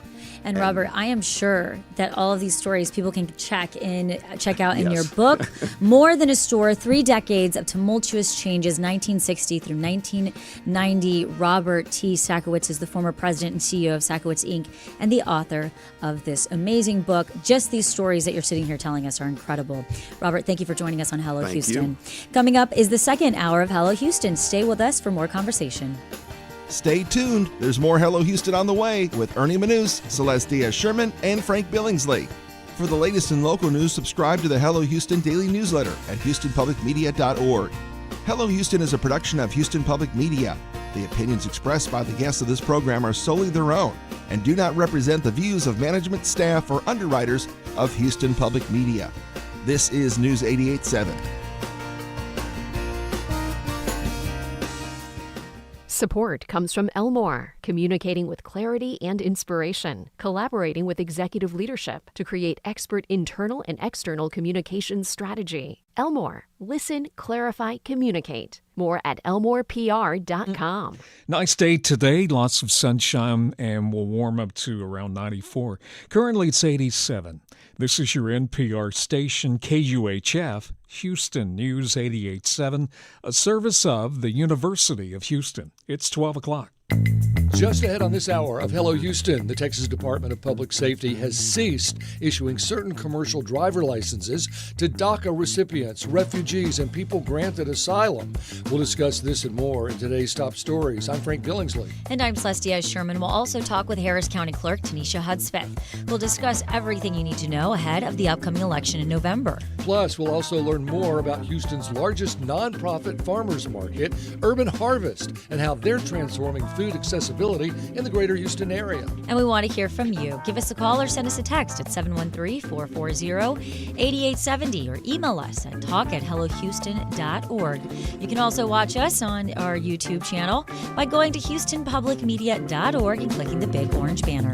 And Robert, I am sure that all of these stories people can check out in your book, More Than a Store, 3 Decades of Tumultuous Changes, 1960 through 1990. Robert T. Sakowitz is the former president and CEO of Sakowitz, Inc., and the author of this amazing book. Just these stories that you're sitting here telling us are incredible. Robert, thank you for joining us on Hello Houston. Coming up is the second hour of Hello Houston. Stay with us for more conversation. Stay tuned. There's more Hello Houston on the way with Ernie Manous, Celeste Diaz-Sherman, and Frank Billingsley. For the latest in local news, subscribe to the Hello Houston daily newsletter at HoustonPublicMedia.org. Hello Houston is a production of Houston Public Media. The opinions expressed by the guests of this program are solely their own and do not represent the views of management, staff, or underwriters of Houston Public Media. This is News 88.7. Support comes from Elmore, communicating with clarity and inspiration, collaborating with executive leadership to create expert internal and external communications strategy. Elmore, listen, clarify, communicate. More at elmorepr.com. Nice day today, lots of sunshine, and will warm up to around 94. Currently it's 87. This is your NPR station, KUHF, Houston News 88.7, a service of the University of Houston. It's 12 o'clock. Just ahead on this hour of Hello Houston, the Texas Department of Public Safety has ceased issuing certain commercial driver licenses to DACA recipients, refugees, and people granted asylum. We'll discuss this and more in today's top stories. I'm Frank Billingsley. And I'm Celeste Diaz-Sherman. We'll also talk with Harris County Clerk Taneshia Hudspeth. We'll discuss everything you need to know ahead of the upcoming election in November. Plus, we'll also learn more about Houston's largest nonprofit farmers market, Urban Harvest, and how they're transforming food accessibility in the greater Houston area. And we want to hear from you. Give us a call or send us a text at 713-440-8870 or email us at talk@hellohouston.org. You can also watch us on our YouTube channel by going to houstonpublicmedia.org and clicking the big orange banner.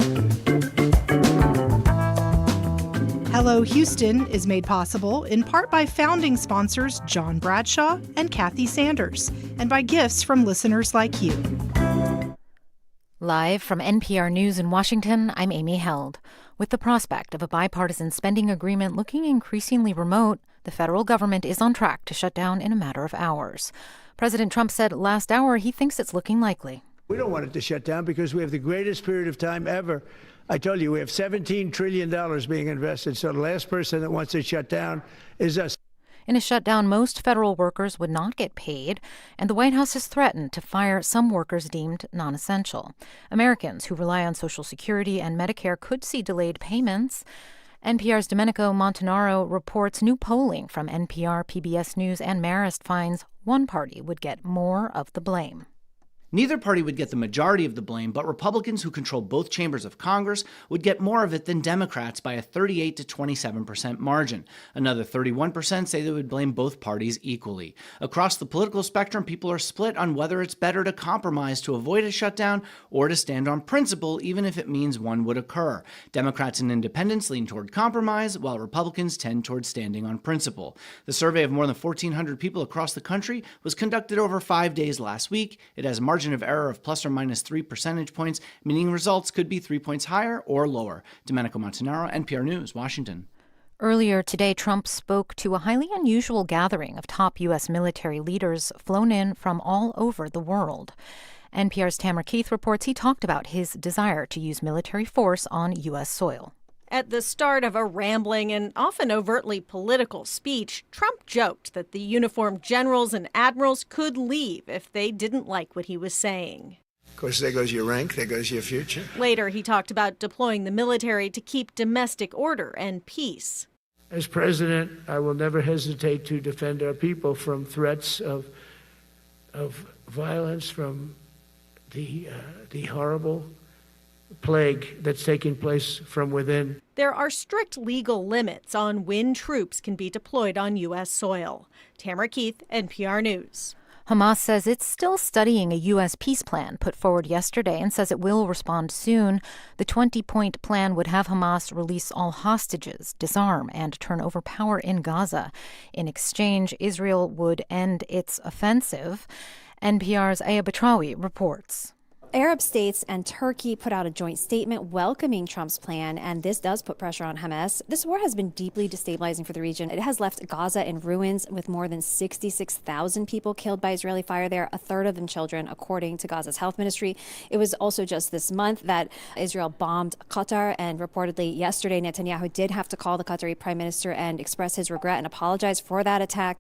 Hello Houston is made possible in part by founding sponsors John Bradshaw and Kathy Sanders, and by gifts from listeners like you. Live from NPR News in Washington, I'm Amy Held. With the prospect of a bipartisan spending agreement looking increasingly remote, the federal government is on track to shut down in a matter of hours. President Trump said last hour he thinks it's looking likely. We don't want it to shut down because we have the greatest period of time ever. I told you, we have $17 trillion being invested, so the last person that wants it shut down is us. In a shutdown, most federal workers would not get paid, and the White House has threatened to fire some workers deemed non-essential. Americans who rely on Social Security and Medicare could see delayed payments. NPR's Domenico Montanaro reports new polling from NPR, PBS News, and Marist finds one party would get more of the blame. Neither party would get the majority of the blame, but Republicans who control both chambers of Congress would get more of it than Democrats by a 38 to 27% margin. Another 31% say they would blame both parties equally. Across the political spectrum, people are split on whether it's better to compromise to avoid a shutdown or to stand on principle, even if it means one would occur. Democrats and independents lean toward compromise, while Republicans tend toward standing on principle. The survey of more than 1,400 people across the country was conducted over 5 days last week. It has a margin of error of plus or minus 3 percentage points, meaning results could be 3 points higher or lower. Domenico Montanaro, NPR News, Washington. Earlier today, Trump spoke to a highly unusual gathering of top U.S. military leaders flown in from all over the world. NPR's Tamara Keith reports he talked about his desire to use military force on U.S. soil. At the start of a rambling and often overtly political speech, Trump joked that the uniformed generals and admirals could leave if they didn't like what he was saying. Of course, there goes your rank, there goes your future. Later, he talked about deploying the military to keep domestic order and peace. As president, I will never hesitate to defend our people from threats of violence, from the horrible plague that's taking place from within. There are strict legal limits on when troops can be deployed on U.S. soil. Tamara Keith, NPR News. Hamas says it's still studying a U.S. peace plan put forward yesterday and says it will respond soon. The 20-point plan would have Hamas release all hostages, disarm, and turn over power in Gaza. In exchange, Israel would end its offensive. NPR's Aya Batrawi reports. Arab states and Turkey put out a joint statement welcoming Trump's plan, and this does put pressure on Hamas. This war has been deeply destabilizing for the region. It has left Gaza in ruins with more than 66,000 people killed by Israeli fire there, a third of them children, according to Gaza's health ministry. It was also just this month that Israel bombed Qatar, and reportedly yesterday Netanyahu did have to call the Qatari prime minister and express his regret and apologize for that attack.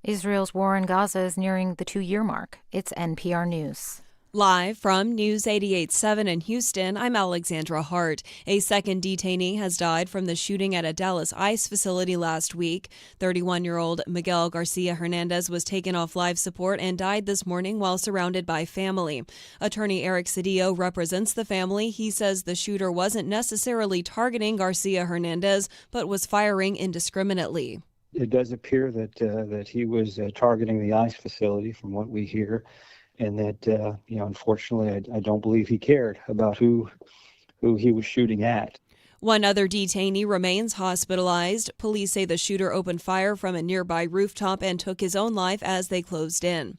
Israel's war in Gaza is nearing the 2-year mark. It's NPR News. Live from News 88.7 in Houston, I'm Alexandra Hart. A second detainee has died from the shooting at a Dallas ICE facility last week. 31-year-old Miguel Garcia Hernandez was taken off life support and died this morning while surrounded by family. Attorney Eric Cedillo represents the family. He says the shooter wasn't necessarily targeting Garcia Hernandez, but was firing indiscriminately. It does appear that he was targeting the ICE facility, from what we hear. And that, unfortunately, I don't believe he cared about who he was shooting at. One other detainee remains hospitalized. Police say the shooter opened fire from a nearby rooftop and took his own life as they closed in.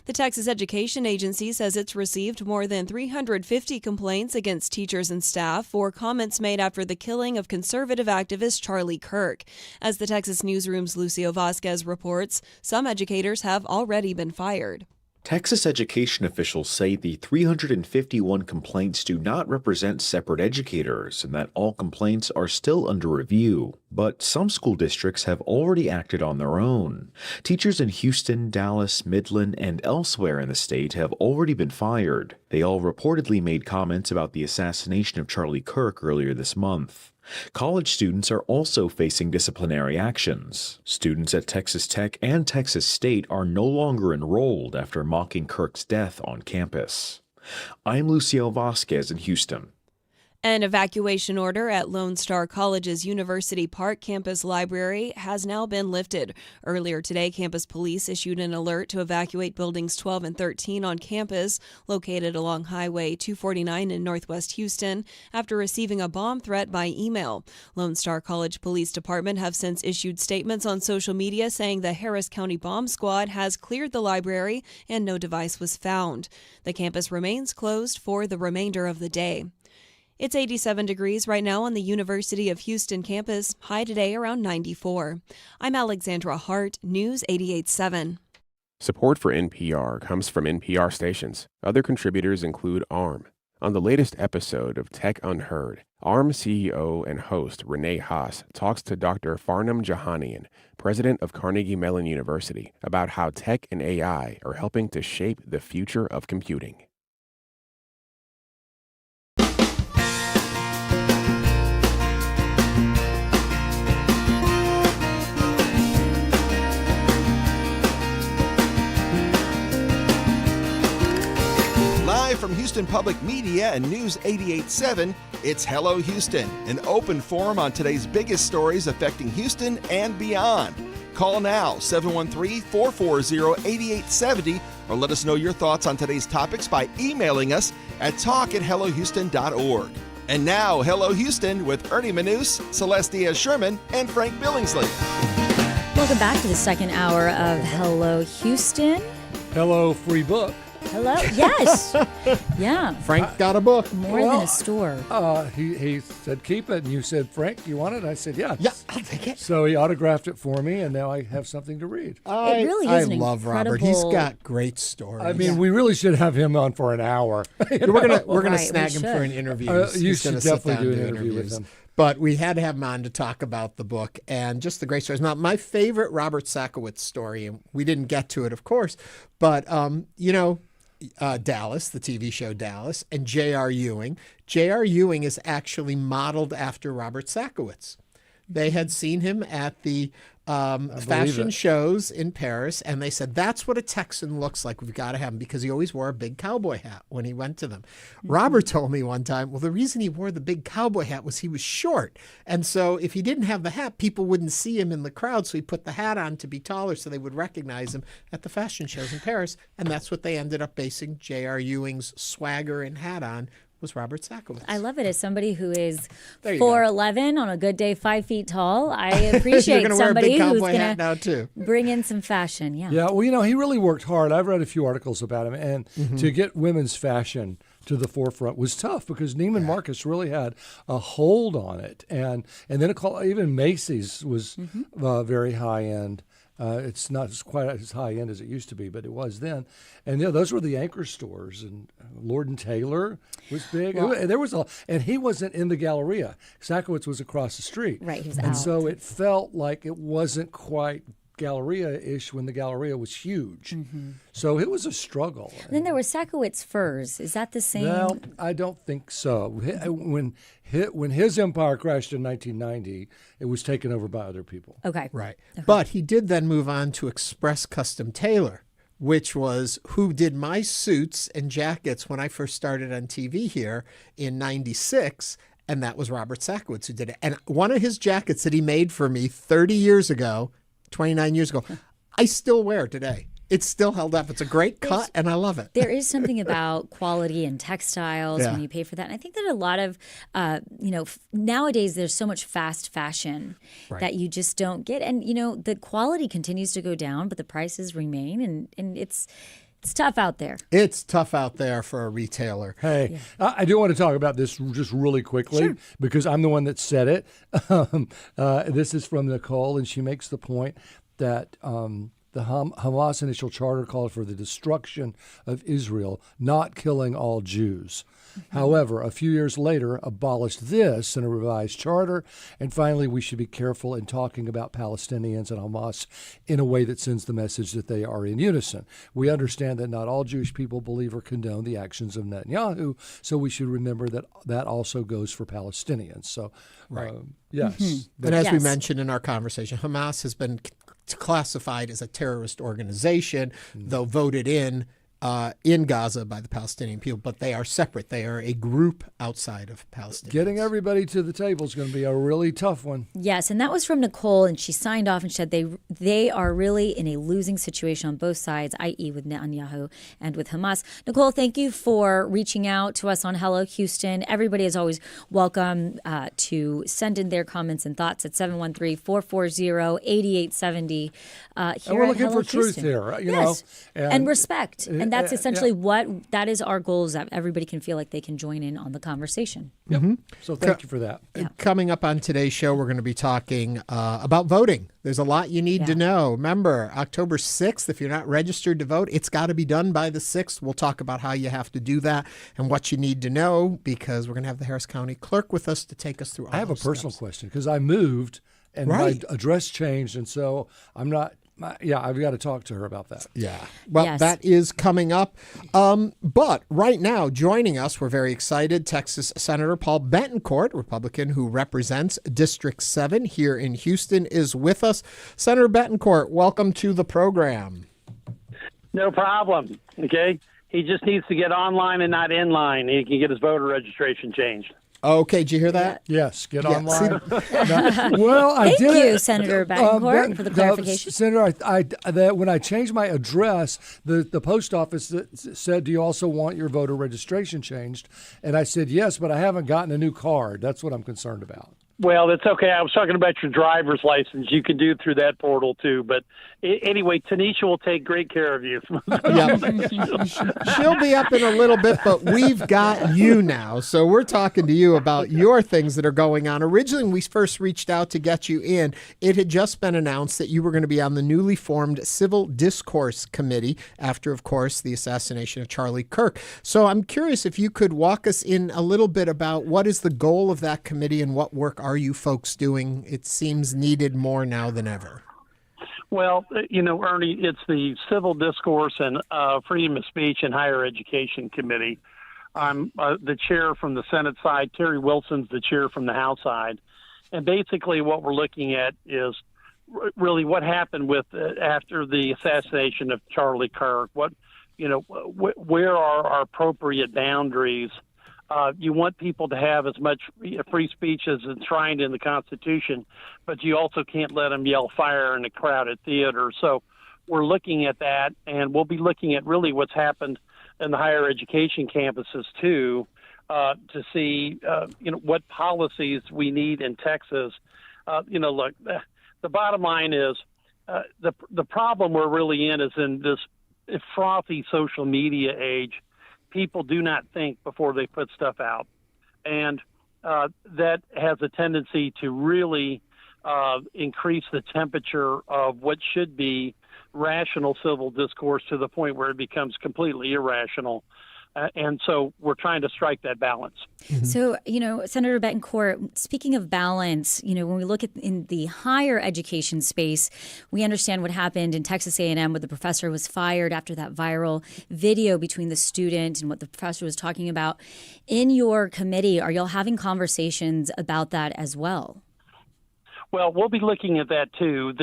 The Texas Education Agency says it's received more than 350 complaints against teachers and staff for comments made after the killing of conservative activist Charlie Kirk. As the Texas Newsroom's Lucio Vasquez reports, some educators have already been fired. Texas education officials say the 351 complaints do not represent separate educators and that all complaints are still under review. But some school districts have already acted on their own. Teachers in Houston, Dallas, Midland, and elsewhere in the state have already been fired. They all reportedly made comments about the assassination of Charlie Kirk earlier this month. College students are also facing disciplinary actions. Students at Texas Tech and Texas State are no longer enrolled after mocking Kirk's death on campus. I'm Lucio Vasquez in Houston. An evacuation order at Lone Star College's University Park campus library has now been lifted. Earlier today, campus police issued an alert to evacuate buildings 12 and 13 on campus, located along Highway 249 in Northwest Houston, after receiving a bomb threat by email. Lone Star College Police Department have since issued statements on social media saying the Harris County Bomb Squad has cleared the library and no device was found. The campus remains closed for the remainder of the day. It's 87 degrees right now on the University of Houston campus, high today around 94. I'm Alexandra Hart, News 88.7. Support for NPR comes from NPR stations. Other contributors include ARM. On the latest episode of Tech Unheard, ARM CEO and host Renee Haas talks to Dr. Farnam Jahanian, president of Carnegie Mellon University, about how tech and AI are helping to shape the future of computing. Live from Houston Public Media and News 88.7, it's Hello Houston, an open forum on today's biggest stories affecting Houston and beyond. Call now, 713-440-8870, or let us know your thoughts on today's topics by emailing us at talk@hellohouston.org. And now, Hello Houston with Ernie Manous, Celestia Sherman, and Frank Billingsley. Welcome back to the second hour of Hello Houston. Hello, free book. Hello. Yes. Yeah. Frank got a book. More than a store. He said keep it, and you said, Frank, you want it? I said, yes. Yeah, I'll take it. So he autographed it for me, and now I have something to read. It really is I love Robert. He's got great stories. I mean, we really should have him on for an hour. We're gonna snag him for an interview. You should definitely do an interview with him. But we had to have him on to talk about the book and just the great stories. Now, my favorite Robert Sakowitz story, and we didn't get to it, of course, but Dallas, the TV show Dallas, and J.R. Ewing. J.R. Ewing is actually modeled after Robert Sakowitz. They had seen him at the fashion shows in Paris, and they said, that's what a Texan looks like. We've got to have him, because he always wore a big cowboy hat when he went to them. Robert told me one time, well, the reason he wore the big cowboy hat was he was short. And so if he didn't have the hat, people wouldn't see him in the crowd. So he put the hat on to be taller so they would recognize him at the fashion shows in Paris. And that's what they ended up basing J.R. Ewing's swagger and hat on, was Robert Sakowitz. I love it. As somebody who is 4'11", on a good day 5 feet tall, I appreciate somebody who's going to bring in some fashion. Yeah. Yeah. Well, he really worked hard. I've read a few articles about him, and to get women's fashion to the forefront was tough because Neiman Marcus really had a hold on it, and then even Macy's was very high end. It's not quite as high end as it used to be, but it was then. And those were the anchor stores. And Lord & Taylor was big. Well, and he wasn't in the Galleria. Sakowitz was across the street. Right, he was and out. So it felt like it wasn't quite Galleria-ish when the Galleria was huge. So it was a struggle. And then there was Sakowitz Furs. Is that the same? No, I don't think so. When his empire crashed in 1990, it was taken over by other people. Okay. Right. Okay. But he did then move on to Express Custom Tailor, which was who did my suits and jackets when I first started on TV here in 96. And that was Robert Sakowitz who did it. And one of his jackets that he made for me 30 years ago, 29 years ago, I still wear today. It's still held up. It's a great cut, and I love it. There is something about quality and textiles when you pay for that. And I think that a lot of, nowadays there's so much fast fashion that you just don't get. And, the quality continues to go down, but the prices remain. And it's tough out there. It's tough out there for a retailer. Hey, I do want to talk about this just really quickly because I'm the one that said it. This is from Nicole, and she makes the point that the Hamas initial charter called for the destruction of Israel, not killing all Jews. However, a few years later, abolished this in a revised charter. And finally, we should be careful in talking about Palestinians and Hamas in a way that sends the message that they are in unison. We understand that not all Jewish people believe or condone the actions of Netanyahu, so we should remember that that also goes for Palestinians. So, yes. And as we mentioned in our conversation, Hamas has been classified as a terrorist organization, though voted in Gaza by the Palestinian people, but they are separate. They are a group outside of Palestine. Getting everybody to the table is going to be a really tough one. Yes, and that was from Nicole, and she signed off and said they are really in a losing situation on both sides, i.e. with Netanyahu and with Hamas. Nicole, thank you for reaching out to us on Hello Houston. Everybody is always welcome to send in their comments and thoughts at 713-440-8870 and we're looking for truth here, you know. And respect. And that's essentially that is our goal, is that everybody can feel like they can join in on the conversation. Yep. So thank you for that. Coming up on today's show, we're going to be talking about voting. There's a lot you need to know. Remember, October 6th, if you're not registered to vote, it's got to be done by the 6th. We'll talk about how you have to do that and what you need to know, because we're going to have the Harris County Clerk with us to take us through all I have a those personal steps. question, because I moved and my address changed, and so I'm not... I've got to talk to her about that. Yeah. Well, that is coming up. But right now, joining us, we're very excited, Texas Senator Paul Bettencourt, Republican who represents District 7 here in Houston, is with us. Senator Bettencourt, welcome to the program. No problem. Okay. He just needs to get online and not in line. He can get his voter registration changed. Okay, did you hear that? Yes, get online. Thank you, Senator Bettencourt, for the clarification. Senator, when I changed my address, the post office said, do you also want your voter registration changed? And I said, yes, but I haven't gotten a new card. That's what I'm concerned about. Well, that's okay. I was talking about your driver's license. You can do it through that portal, too. But anyway, Teneshia will take great care of you. She'll be up in a little bit, but we've got you now. So we're talking to you about your things that are going on. Originally, when we first reached out to get you in, it had just been announced that you were going to be on the newly formed Civil Discourse Committee after, of course, the assassination of Charlie Kirk. So I'm curious if you could walk us in a little bit about what is the goal of that committee and what work are you folks doing? It seems needed more now than ever. Well, Ernie, it's the Civil Discourse and Freedom of Speech and Higher Education Committee. I'm the chair from the Senate side. Terry Wilson's the chair from the House side. And basically what we're looking at is really what happened with after the assassination of Charlie Kirk. Where are our appropriate boundaries? You want people to have as much free speech as enshrined in the Constitution, but you also can't let them yell fire in a crowded theater. So we're looking at that, and we'll be looking at really what's happened in the higher education campuses, too, to see, what policies we need in Texas. Look, the bottom line is the problem we're really in is in this frothy social media age. people do not think before they put stuff out. And that has a tendency to really increase the temperature of what should be rational civil discourse to the point where it becomes completely irrational. And so we're trying to strike that balance. Mm-hmm. So, Senator Bettencourt, speaking of balance, when we look at in the higher education space, we understand what happened in Texas A&M where the professor was fired after that viral video between the student and what the professor was talking about. In your committee, are y'all having conversations about that as well? Well, we'll be looking at that too.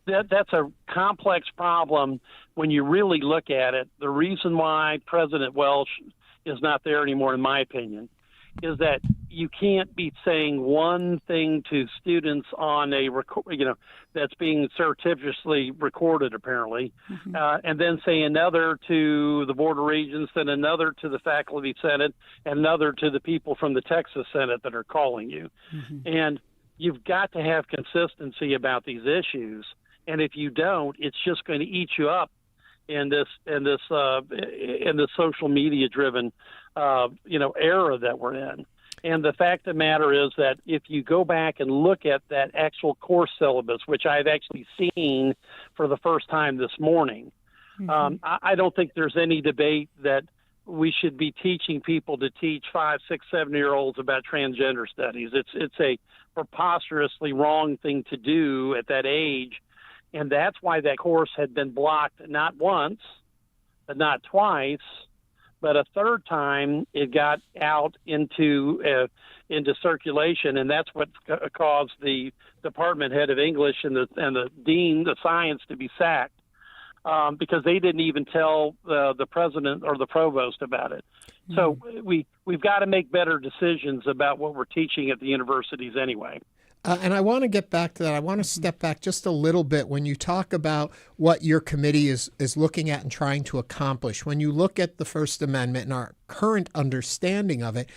That's a complex problem when you really look at it. The reason why President Welsh is not there anymore, in my opinion, is that you can't be saying one thing to students on a that's being surreptitiously recorded, apparently, and then say another to the Board of Regents, then another to the Faculty Senate, and another to the people from the Texas Senate that are calling you. And you've got to have consistency about these issues. And if you don't, it's just going to eat you up in this social media driven era that we're in. And the fact of the matter is that if you go back and look at that actual course syllabus, which I've actually seen for the first time this morning, I don't think there's any debate that we should be teaching people to teach 5, 6, 7-year-olds about transgender studies. It's a preposterously wrong thing to do at that age. And that's why that course had been blocked not once, but not twice, but a third time it got out into circulation, and that's what caused the department head of English and the dean of science to be sacked because they didn't even tell the president or the provost about it. So we've got to make better decisions about what we're teaching at the universities anyway. And I want to get back to that. I want to step back just a little bit when you talk about what your committee is looking at and trying to accomplish. When you look at the First Amendment and our current understanding of it,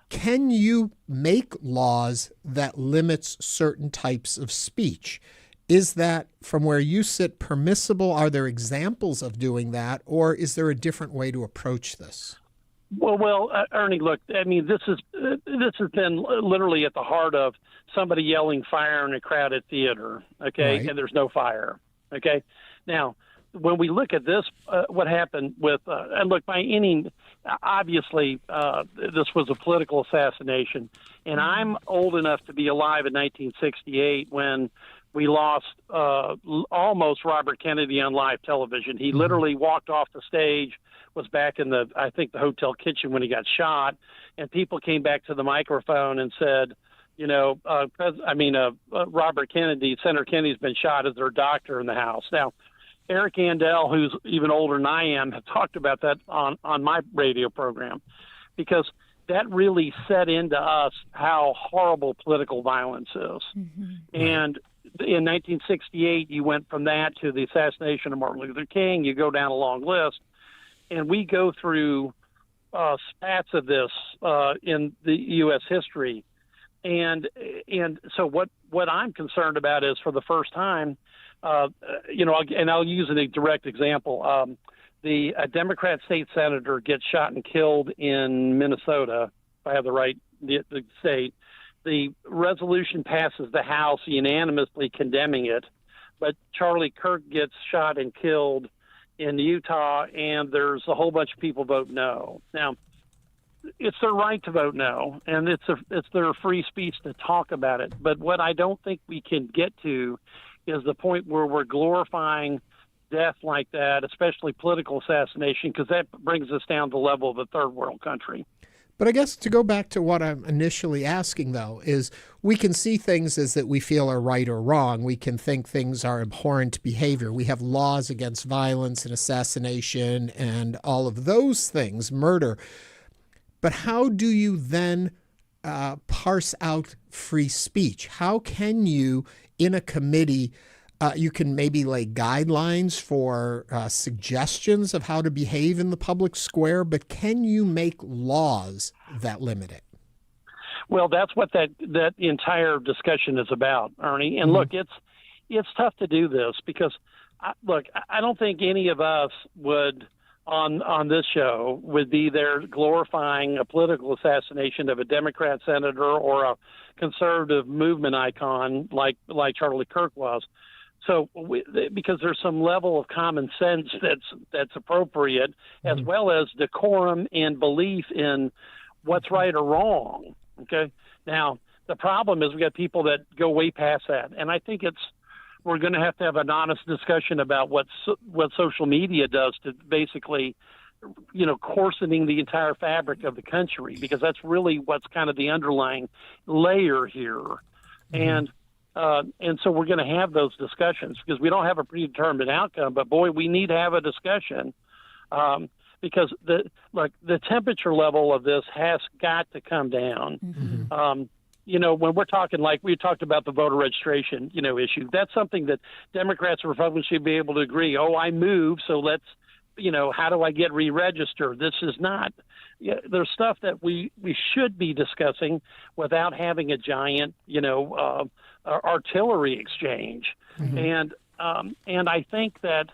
can you make laws that limits certain types of speech? Is that, from where you sit, permissible? Are there examples of doing that, or is there a different way to approach this? Well, Ernie, look, I mean, this has been literally at the heart of somebody yelling fire in a crowded theater, okay, right. And there's no fire, okay? Now, when we look at this, what happened with, and look, obviously, this was a political assassination, and I'm old enough to be alive in 1968 when we lost almost Robert Kennedy on live television. He literally walked off the stage, was back in the hotel kitchen when he got shot, and people came back to the microphone and said, Robert Kennedy, Senator Kennedy's been shot. Is there a doctor in the house? Now, Eric Andel, who's even older than I am, have talked about that on my radio program, because that really set into us how horrible political violence is. And in 1968, you went from that to the assassination of Martin Luther King. You go down a long list. And we go through spats of this in the U.S. history. And so what I'm concerned about is, for the first time, and I'll use a direct example. The Democrat state senator gets shot and killed in Minnesota, if I have the right the state. The resolution passes the House unanimously condemning it, but Charlie Kirk gets shot and killed in Utah, and there's a whole bunch of people vote no. Now, it's their right to vote no, and it's their free speech to talk about it. But what I don't think we can get to is the point where we're glorifying death like that, especially political assassination, because that brings us down to the level of a third world country. But I guess to go back to what I'm initially asking, though, is we can see things as that we feel are right or wrong. We can think things are abhorrent behavior. We have laws against violence and assassination and all of those things, murder. But how do you then parse out free speech? How can you, in a committee, you can maybe lay guidelines for suggestions of how to behave in the public square, but can you make laws that limit it? Well, that's what that entire discussion is about, Ernie. And look, it's tough to do this because, I don't think any of us would on this show would be there glorifying a political assassination of a Democrat senator or a conservative movement icon like Charlie Kirk was. So because there's some level of common sense that's appropriate, as well as decorum and belief in what's right or wrong. Okay. Now, the problem is we got people that go way past that. And I think we're going to have an honest discussion about what social media does to basically, coarsening the entire fabric of the country, because that's really what's kind of the underlying layer here. And so we're going to have those discussions because we don't have a predetermined outcome, but boy, we need to have a discussion because the temperature level of this has got to come down. When we're talking, like we talked about the voter registration, issue, that's something that Democrats and Republicans should be able to agree. Oh, I moved, so let's, how do I get re-registered? This is not. There's stuff that we should be discussing without having a giant, artillery exchange. And I think that,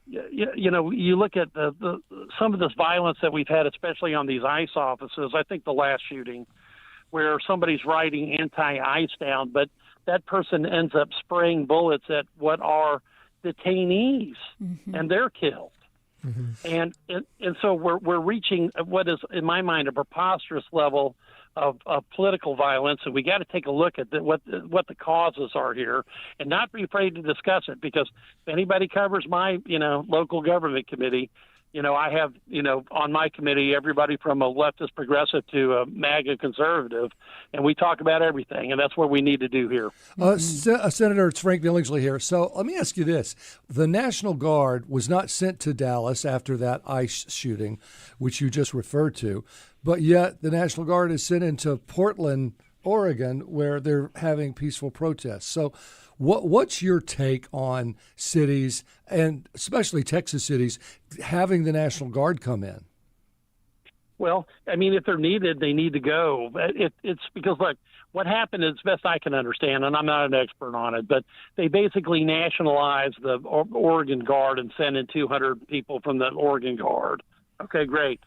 you look at the some of this violence that we've had, especially on these ICE offices. I think the last shooting where somebody's writing anti-ICE down, but that person ends up spraying bullets at what are detainees, and they're killed. And so we're reaching what is, in my mind, a preposterous level of political violence, and we got to take a look at what the causes are here, and not be afraid to discuss it. Because if anybody covers my local government committee, I have on my committee everybody from a leftist progressive to a MAGA conservative, and we talk about everything, and that's what we need to do here. Senator, it's Frank Billingsley here. So let me ask you this: the National Guard was not sent to Dallas after that ICE shooting, which you just referred to. But yet the National Guard is sent into Portland, Oregon, where they're having peaceful protests. So what's your take on cities, and especially Texas cities, having the National Guard come in? Well, I mean, if they're needed, they need to go. It's because, look, what happened is, best I can understand, and I'm not an expert on it, but they basically nationalized the Oregon Guard and sent in 200 people from the Oregon Guard. Okay, great.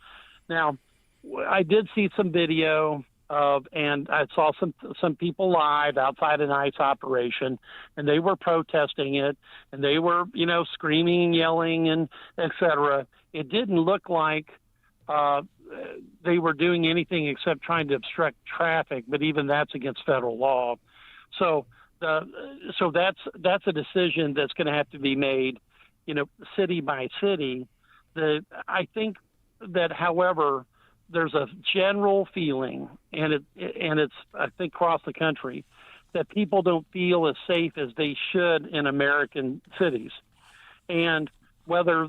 Now, I did see some video and I saw some people live outside an ICE operation, and they were protesting it, and they were, screaming and yelling and et cetera. It didn't look like they were doing anything except trying to obstruct traffic, but even that's against federal law. So that's a decision that's going to have to be made, city by city. I think that, however, there's a general feeling, and it's I think across the country, that people don't feel as safe as they should in American cities, and whether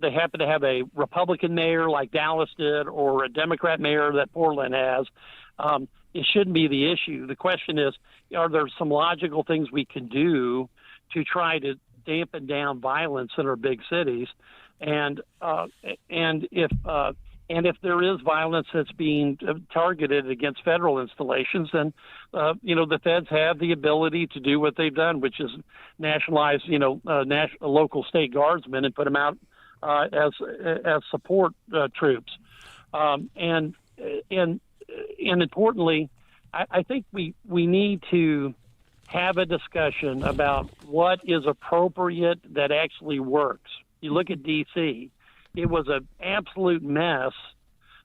they happen to have a Republican mayor like Dallas did or a Democrat mayor that Portland has, it shouldn't be the issue. The question is, are there some logical things we can do to try to dampen down violence in our big cities, and if there is violence that's being targeted against federal installations, then, the feds have the ability to do what they've done, which is nationalize, local state guardsmen and put them out as support troops. And importantly, I think we need to have a discussion about what is appropriate that actually works. You look at D.C., it was an absolute mess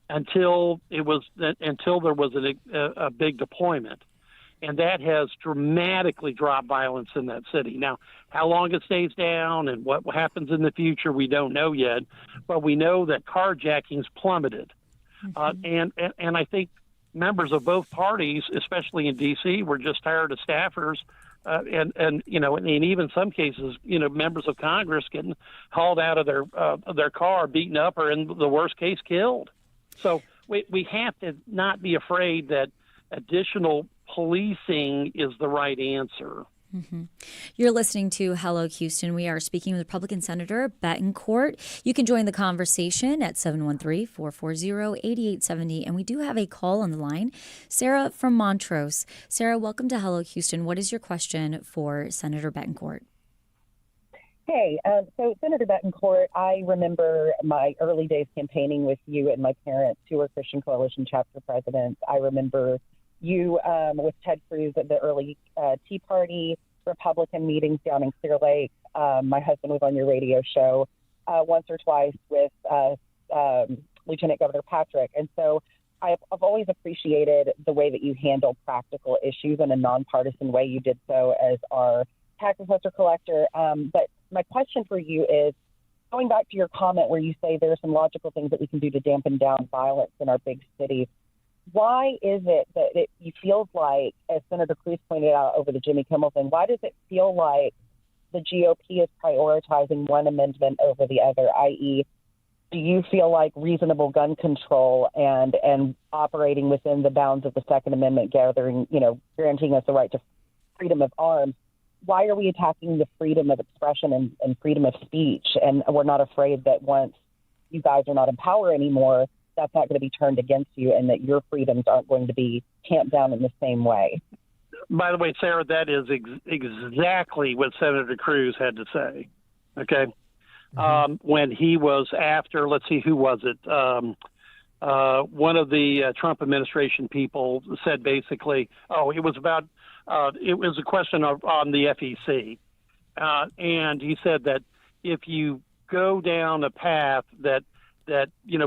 until there was a big deployment, and that has dramatically dropped violence in that city. Now, how long it stays down and what happens in the future, we don't know yet, but we know that carjackings plummeted, and I think members of both parties, especially in D.C., were just tired of staffers. And in even some cases, members of Congress getting hauled out of their car, beaten up, or in the worst case, killed. So we have to not be afraid that additional policing is the right answer. You're listening to Hello Houston. We are speaking with Republican Senator Bettencourt. You can join the conversation at 713-440-8870. And we do have a call on the line. Sarah from Montrose. Sarah, welcome to Hello Houston. What is your question for Senator Bettencourt? Hey, so Senator Bettencourt, I remember my early days campaigning with you and my parents, who were Christian Coalition chapter presidents. I remember you with Ted Cruz at the early Tea Party Republican meetings down in Clear Lake. My husband was on your radio show once or twice with Lieutenant Governor Patrick. And so I've always appreciated the way that you handle practical issues in a nonpartisan way. You did so as our tax assessor collector. But my question for you is, going back to your comment where you say there are some logical things that we can do to dampen down violence in our big cities, why is it that it feels like, as Senator Cruz pointed out over the Jimmy Kimmel thing, why does it feel like the GOP is prioritizing one amendment over the other, i.e., do you feel like reasonable gun control and operating within the bounds of the Second Amendment, granting us the right to freedom of arms, why are we attacking the freedom of expression and freedom of speech? And we're not afraid that once you guys are not in power anymore, that's not going to be turned against you and that your freedoms aren't going to be tamped down in the same way. By the way, Sarah, that is exactly what Senator Cruz had to say. Okay. When he was after, let's see, who was it? One of the Trump administration people said basically, it was a question on the FEC. And he said that if you go down a path that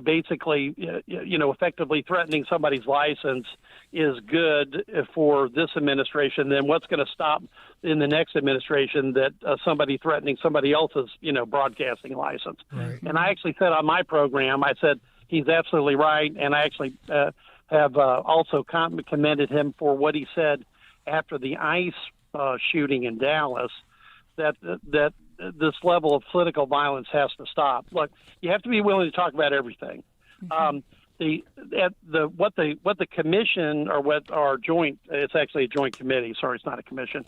basically, effectively threatening somebody's license is good for this administration, then what's going to stop in the next administration that somebody threatening somebody else's, broadcasting license? Right. And I actually said on my program, I said, he's absolutely right. And I actually have also commended him for what he said after the ICE shooting in Dallas, that this level of political violence has to stop. Look, you have to be willing to talk about everything. What the commission, or what our joint, it's actually a joint committee, sorry, it's not a commission,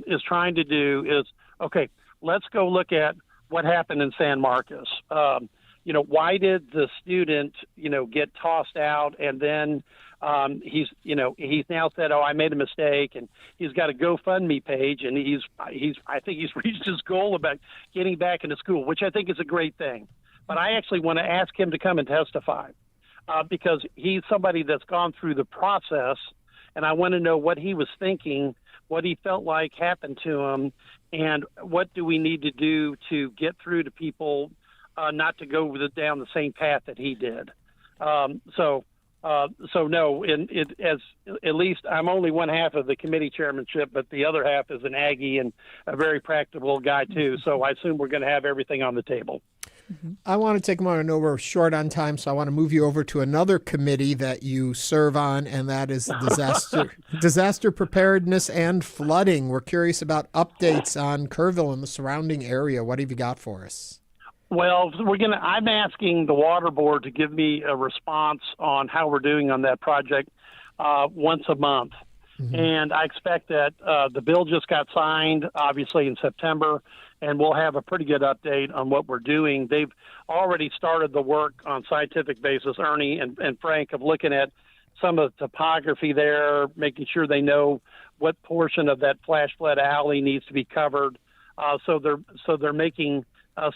is trying to do is, okay, let's go look at what happened in San Marcos. Why did the student, get tossed out, and then he's now said, I made a mistake, and he's got a GoFundMe page, and I think he's reached his goal about getting back into school, which I think is a great thing. But I actually want to ask him to come and testify because he's somebody that's gone through the process, and I want to know what he was thinking, what he felt like happened to him, and what do we need to do to get through to people not to go down the same path that he did. So no, as at least I'm only one half of the committee chairmanship, but the other half is an Aggie and a very practical guy too. So I assume we're going to have everything on the table. I want to take a moment. I know we're short on time, so I want to move you over to another committee that you serve on, and that is disaster preparedness and flooding. We're curious about updates on Kerrville and the surrounding area. What have you got for us? Well, I'm asking the water board to give me a response on how we're doing on that project once a month. Mm-hmm. And I expect that the bill just got signed, obviously, in September, and we'll have a pretty good update on what we're doing. They've already started the work on scientific basis, Ernie and Frank, of looking at some of the topography there, making sure they know what portion of that flash flood alley needs to be covered. So they're making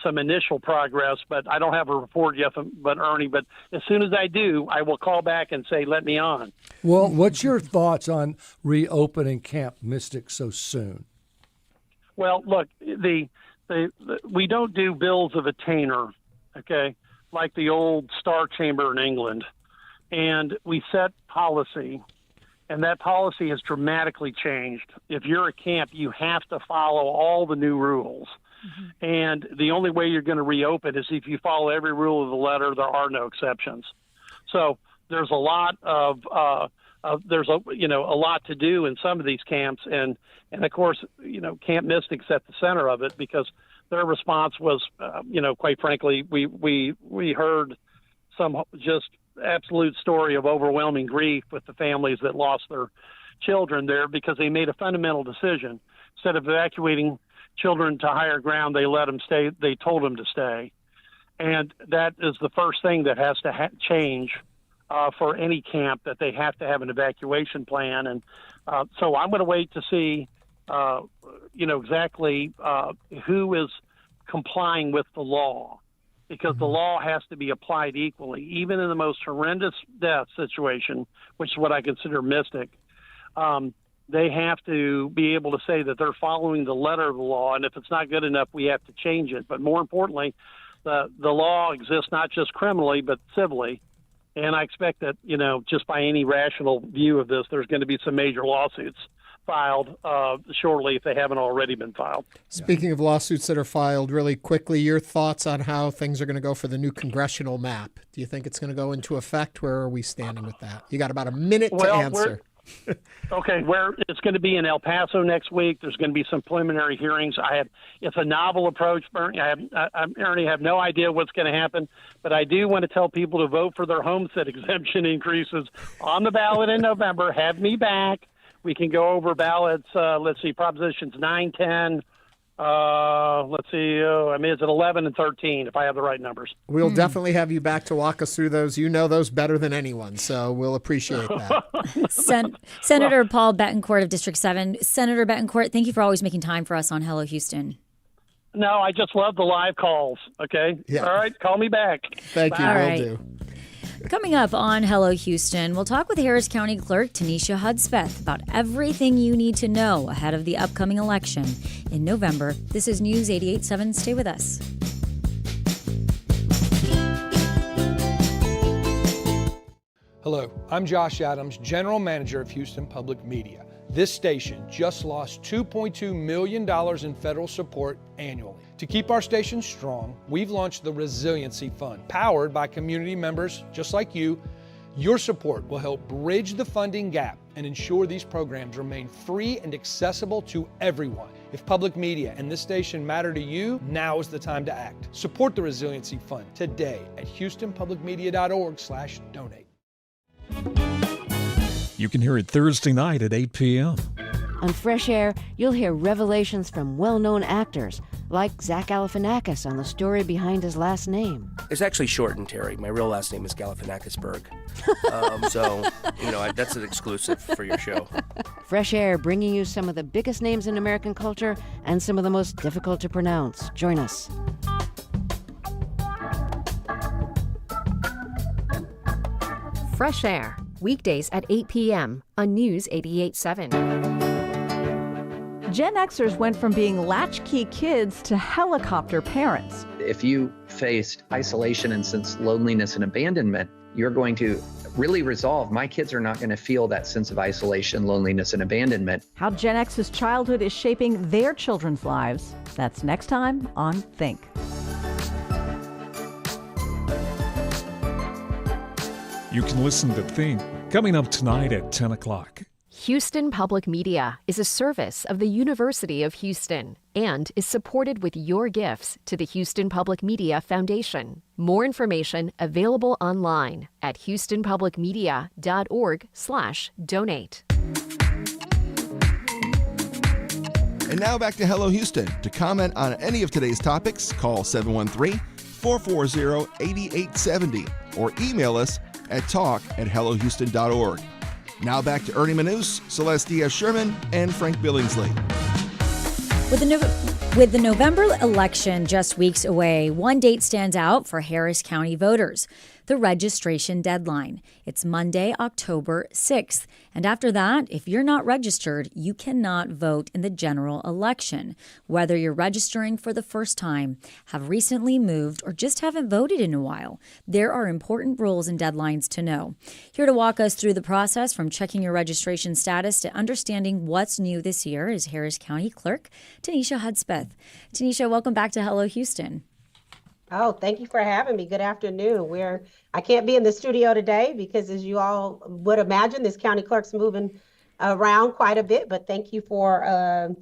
some initial progress, but I don't have a report yet, but Ernie, but as soon as I do, I will call back and say, let me on. Well, what's your thoughts on reopening Camp Mystic so soon? Well, look, we don't do bills of attainder, okay, like the old Star Chamber in England. And we set policy, and that policy has dramatically changed. If you're a camp, you have to follow all the new rules. Mm-hmm. And the only way you're going to reopen is if you follow every rule of the letter. There are no exceptions. So there's a lot of there's a lot to do in some of these camps, and of course, Camp Mystic's at the center of it because their response was, quite frankly, we heard some just absolute story of overwhelming grief with the families that lost their children there because they made a fundamental decision. Instead of evacuating children to higher ground, they let them stay. They told them to stay. And that is the first thing that has to change for any camp, that they have to have an evacuation plan. And so I'm going to wait to see, exactly who is complying with the law, because the law has to be applied equally, even in the most horrendous death situation, which is what I consider mystic. They have to be able to say that they're following the letter of the law, and if it's not good enough, we have to change it. But more importantly, the law exists not just criminally, but civilly. And I expect that, just by any rational view of this, there's going to be some major lawsuits filed shortly if they haven't already been filed. Speaking of lawsuits that are filed, really quickly, your thoughts on how things are going to go for the new congressional map. Do you think it's going to go into effect? Where are we standing with that? You got about a minute to answer. Okay, where it's going to be in El Paso next week. There's going to be some preliminary hearings. It's a novel approach, Bernie. I Ernie, have no idea what's going to happen, but I do want to tell people to vote for their homestead exemption increases on the ballot in November. Have me back. We can go over ballots. Let's see, Propositions 9, 10. Let's see. It's at 11 and 13, if I have the right numbers. We'll definitely have you back to walk us through those. You know those better than anyone, so we'll appreciate that. Senator Paul Bettencourt of District 7. Senator Bettencourt, thank you for always making time for us on Hello Houston. No, I just love the live calls. Okay? Yeah. All right, call me back. Thank you. Bye. Will do. Coming up on Hello Houston, we'll talk with Harris County Clerk Teneshia Hudspeth about everything you need to know ahead of the upcoming election in November. This is News 88.7. Stay with us. Hello, I'm Josh Adams, General Manager of Houston Public Media. This station just lost $2.2 million in federal support annually. To keep our station strong, we've launched the Resiliency Fund, powered by community members just like you. Your support will help bridge the funding gap and ensure these programs remain free and accessible to everyone. If public media and this station matter to you, now is the time to act. Support the Resiliency Fund today at houstonpublicmedia.org/donate. You can hear it Thursday night at 8 p.m. On Fresh Air, you'll hear revelations from well-known actors, like Zach Galifianakis on the story behind his last name. It's actually shortened, Terry. My real last name is Galifianakisberg. That's an exclusive for your show. Fresh Air, bringing you some of the biggest names in American culture and some of the most difficult to pronounce. Join us. Fresh Air, weekdays at 8 p.m. on News 88.7. Gen Xers went from being latchkey kids to helicopter parents. If you faced isolation and sense loneliness and abandonment, you're going to really resolve. My kids are not going to feel that sense of isolation, loneliness, and abandonment. How Gen X's childhood is shaping their children's lives. That's next time on Think. You can listen to Think coming up tonight at 10 o'clock. Houston Public Media is a service of the University of Houston and is supported with your gifts to the Houston Public Media Foundation. More information available online at houstonpublicmedia.org/donate. And now back to Hello Houston. To comment on any of today's topics, call 713-440-8870 or email us at talk@hellohouston.org. Now back to Ernie Manous, Celeste Diaz-Sherman, and Frank Billingsley. With the November election just weeks away, one date stands out for Harris County voters: the registration deadline. It's Monday, October 6th. And after that, if you're not registered, you cannot vote in the general election. Whether you're registering for the first time, have recently moved, or just haven't voted in a while, there are important rules and deadlines to know. Here to walk us through the process from checking your registration status to understanding what's new this year is Harris County Clerk Teneshia Hudspeth. Teneshia, welcome back to Hello Houston. Oh, thank you for having me. Good afternoon. I can't be in the studio today because, as you all would imagine, this county clerk's moving around quite a bit, but thank you for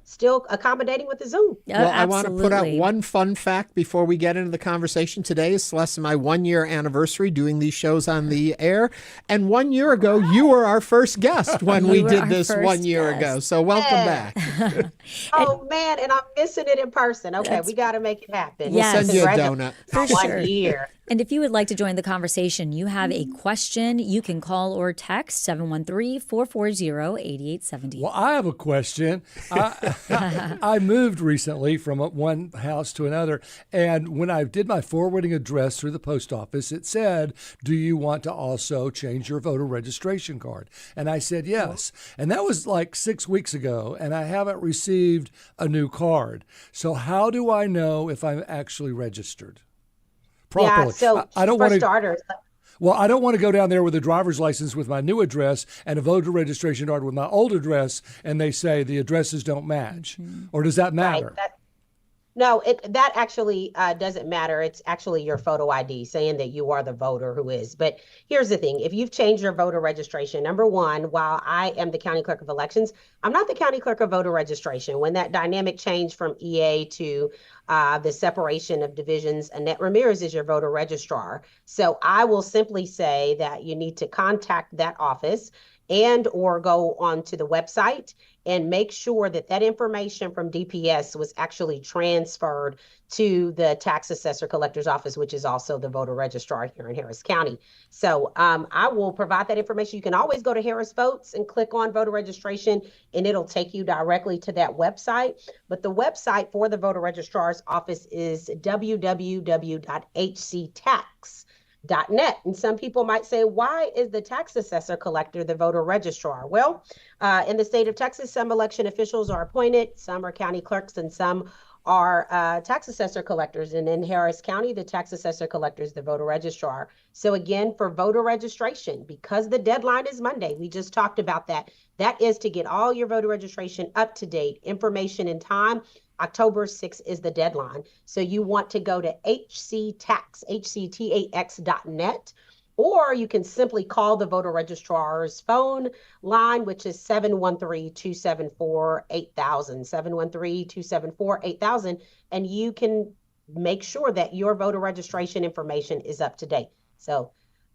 still accommodating with the Zoom. Well, I want to put out one fun fact before we get into the conversation. Today is Celeste and my 1-year anniversary doing these shows on the air. And 1 year ago, you were our first guest when we did this 1 year ago. So welcome back. Oh, man, and I'm missing it in person. Okay, we got to make it happen. We'll send you a donut. For sure. 1 year. And if you would like to join the conversation, you have a question, you can call or text 713-440-8870. Well, I have a question. I moved recently from one house to another, and when I did my forwarding address through the post office, it said, do you want to also change your voter registration card? And I said yes. And that was like 6 weeks ago, and I haven't received a new card. So how do I know if I'm actually registered properly? Yeah, so I don't for want to. starters, Well, I don't want to go down there with a driver's license with my new address and a voter registration card with my old address, and they say the addresses don't match. Or does that matter? Right, no, that actually doesn't matter. It's actually your photo ID saying that you are the voter who is. But here's the thing. If you've changed your voter registration, number one, while I am the county clerk of elections, I'm not the county clerk of voter registration. When that dynamic changed from EA to the separation of divisions, Annette Ramirez is your voter registrar. So I will simply say that you need to contact that office and or go onto the website and make sure that that information from DPS was actually transferred to the tax assessor collector's office, which is also the voter registrar here in Harris County. So I will provide that information. You can always go to Harris Votes and click on voter registration, and it'll take you directly to that website. But the website for the voter registrar's office is www.hctax.net. And some people might say, why is the tax assessor collector the voter registrar? Well, in the state of Texas, some election officials are appointed, some are county clerks, and some are tax assessor collectors. And in Harris County, the tax assessor collector is the voter registrar. So again, for voter registration, because the deadline is Monday, we just talked about that. That is to get all your voter registration up to date, information in time. October 6th is the deadline. So you want to go to hctax.net, or you can simply call the voter registrar's phone line, which is 713-274-8000, 713-274-8000, and you can make sure that your voter registration information is up to date. So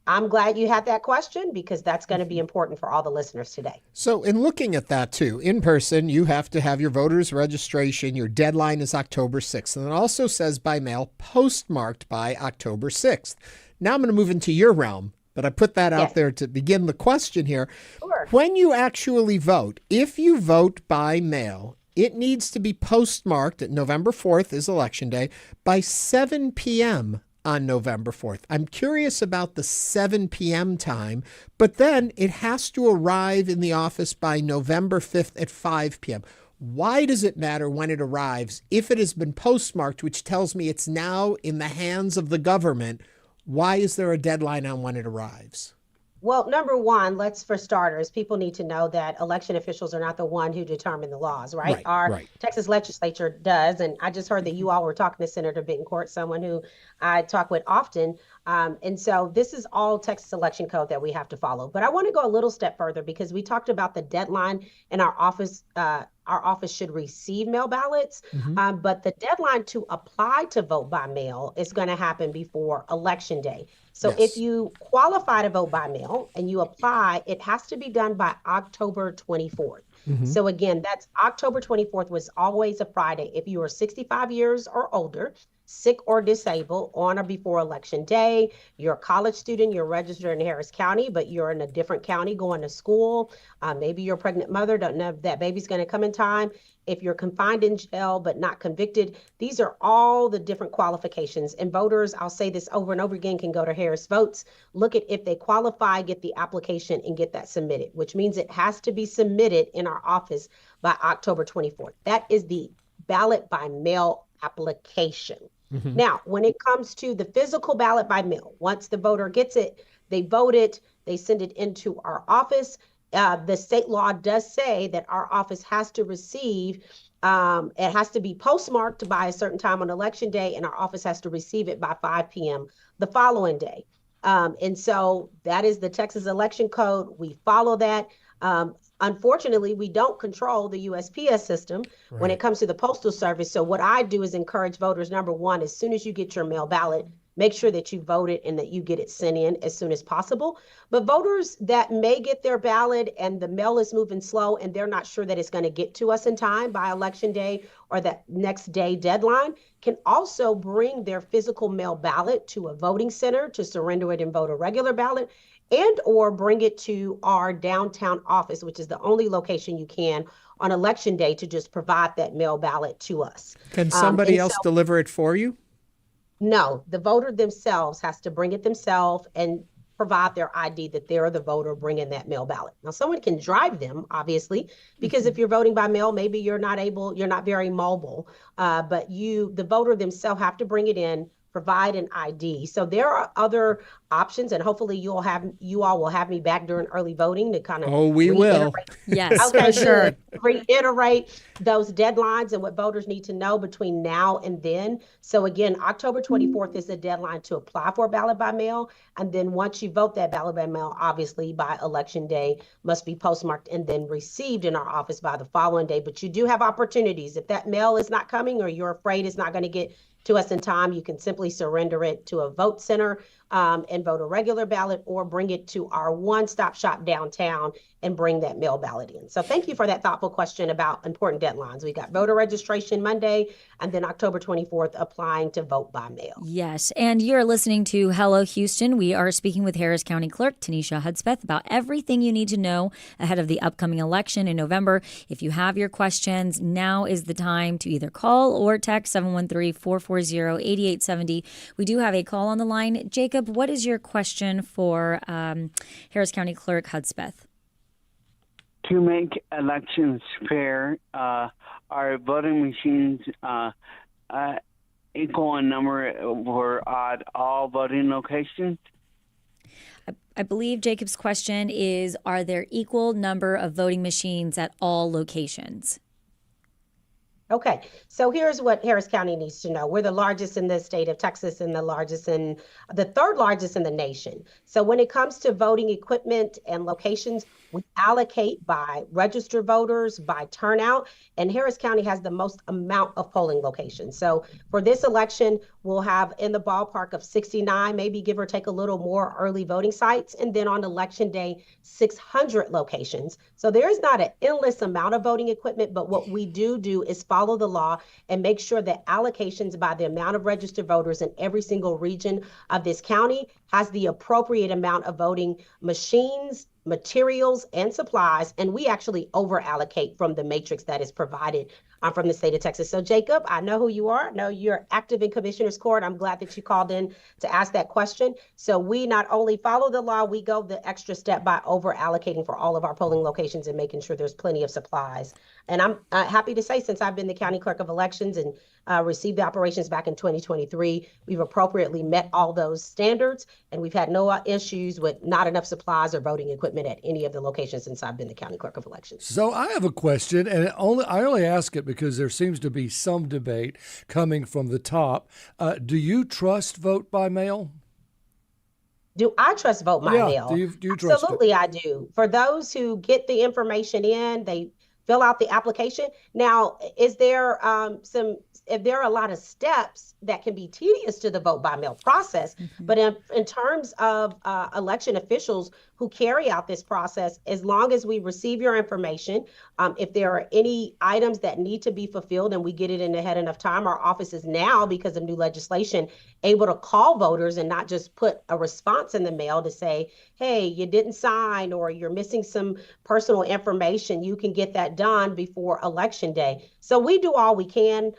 I'm glad you had that question, because that's going to be important for all the listeners today. So in looking at that too, in person, you have to have your voter's registration. Your deadline is October 6th. And it also says by mail, postmarked by October 6th. Now I'm going to move into your realm, but I put that out there to begin the question here. Sure. When you actually vote, if you vote by mail, it needs to be postmarked at November 4th is Election Day by 7 p.m. on November 4th. I'm curious about the 7 p.m. time, but then it has to arrive in the office by November 5th at 5 p.m. Why does it matter when it arrives if it has been postmarked, which tells me it's now in the hands of the government? Why is there a deadline on when it arrives? Well, number one, for starters, people need to know that election officials are not the one who determine the laws, right? Our Texas legislature does. And I just heard that you all were talking to Senator Bettencourt, someone who I talk with often. And so this is all Texas election code that we have to follow. But I want to go a little step further, because we talked about the deadline in our office. Our office should receive mail ballots, but the deadline to apply to vote by mail is going to happen before Election Day. So if you qualify to vote by mail and you apply, it has to be done by October 24th. So again, that's October 24th was always a Friday. If you are 65 years or older, sick or disabled on or before Election Day, you're a college student, you're registered in Harris County, but you're in a different county going to school. Maybe you're a pregnant mother, don't know if that baby's going to come in time. If you're confined in jail but not convicted, these are all the different qualifications. And voters, I'll say this over and over again, can go to Harris Votes, look at if they qualify, get the application and get that submitted, which means it has to be submitted in our office by October 24th. That is the ballot by mail application. Now, when it comes to the physical ballot by mail, once the voter gets it, they vote it, they send it into our office. The state law does say that our office has to receive, it has to be postmarked by a certain time on Election Day, and our office has to receive it by 5 p.m. the following day. And so that is the Texas election code. We follow that. Unfortunately, we don't control the USPS system when it comes to the Postal Service. So what I do is encourage voters, number one, as soon as you get your mail ballot, make sure that you voted and that you get it sent in as soon as possible. But voters that may get their ballot and the mail is moving slow and they're not sure that it's going to get to us in time by Election Day or that next day deadline can also bring their physical mail ballot to a voting center to surrender it and vote a regular ballot, and or bring it to our downtown office, which is the only location you can on election day to just provide that mail ballot to us. Can somebody else deliver it for you? No, the voter themselves has to bring it themselves and provide their ID that they're the voter bringing that mail ballot. Now, someone can drive them, obviously, because if you're voting by mail, maybe you're not very mobile, but the voter themselves have to bring it in, provide an ID. So there are other options, and hopefully you all will have me back during early voting to kind of will. Yes, okay, for sure. Reiterate those deadlines and what voters need to know between now and then. So again, October 24th is the deadline to apply for ballot by mail. And then once you vote that ballot by mail, obviously by election day, must be postmarked and then received in our office by the following day. But you do have opportunities. If that mail is not coming or you're afraid it's not going to get to us in time, you can simply surrender it to a vote center and vote a regular ballot, or bring it to our one-stop shop downtown and bring that mail ballot in. So thank you for that thoughtful question about important deadlines. We got voter registration Monday, and then October 24th, applying to vote by mail. Yes, and you're listening to Hello Houston. We are speaking with Harris County Clerk Teneshia Hudspeth about everything you need to know ahead of the upcoming election in November. If you have your questions, now is the time to either call or text 713-440-8870. We do have a call on the line. Jacob, what is your question for Harris County Clerk Hudspeth? To make elections fair, are voting machines equal in number for all voting locations? I believe Jacob's question is, are there equal number of voting machines at all locations? Okay, so here's what Harris County needs to know. We're the largest in the state of Texas and the third largest in the nation. So when it comes to voting equipment and locations, we allocate by registered voters, by turnout, and Harris County has the most amount of polling locations. So for this election, we'll have in the ballpark of 69, maybe give or take a little more, early voting sites. And then on election day, 600 locations. So there is not an endless amount of voting equipment, but what we do is follow the law and make sure that allocations by the amount of registered voters in every single region of this county has the appropriate amount of voting machines, materials, and supplies, and we actually over allocate from the matrix that is provided from the state of Texas. So Jacob, I know who you are. I know you're active in Commissioner's Court. I'm glad that you called in to ask that question. So we not only follow the law, we go the extra step by over allocating for all of our polling locations and making sure there's plenty of supplies. And I'm happy to say, since I've been the County Clerk of Elections and received the operations back in 2023, we've appropriately met all those standards, and we've had no issues with not enough supplies or voting equipment at any of the locations since I've been the County Clerk of Elections. So I have a question, and I only ask it because there seems to be some debate coming from the top. Do you trust vote by mail? Do I trust vote by mail? Do you trust Absolutely, it? I do. For those who get the information in, they fill out the application. Now, is there if there are a lot of steps that can be tedious to the vote by mail process, but in terms of election officials who carry out this process, as long as we receive your information, if there are any items that need to be fulfilled and we get it in ahead enough time, our office is now, because of new legislation, able to call voters and not just put a response in the mail to say, hey, you didn't sign or you're missing some personal information. You can get that done before election day. So we do all we can.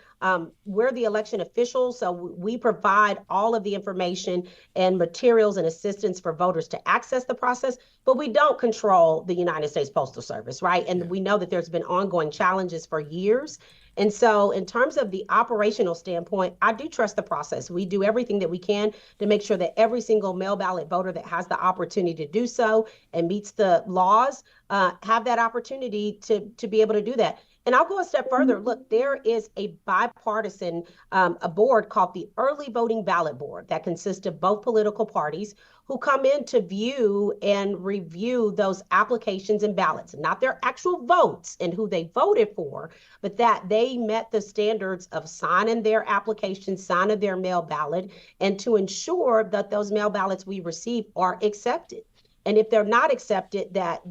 We're the election officials, so we provide all of the information and materials and assistance for voters to access the process, but we don't control the United States Postal Service, right? And we know that there's been ongoing challenges for years. And so in terms of the operational standpoint, I do trust the process. We do everything that we can to make sure that every single mail ballot voter that has the opportunity to do so and meets the laws have that opportunity to be able to do that. And I'll go a step further. Look, there is a bipartisan a board called the Early Voting Ballot Board that consists of both political parties who come in to view and review those applications and ballots, not their actual votes and who they voted for, but that they met the standards of signing their application, signing their mail ballot, and to ensure that those mail ballots we receive are accepted. And if they're not accepted, that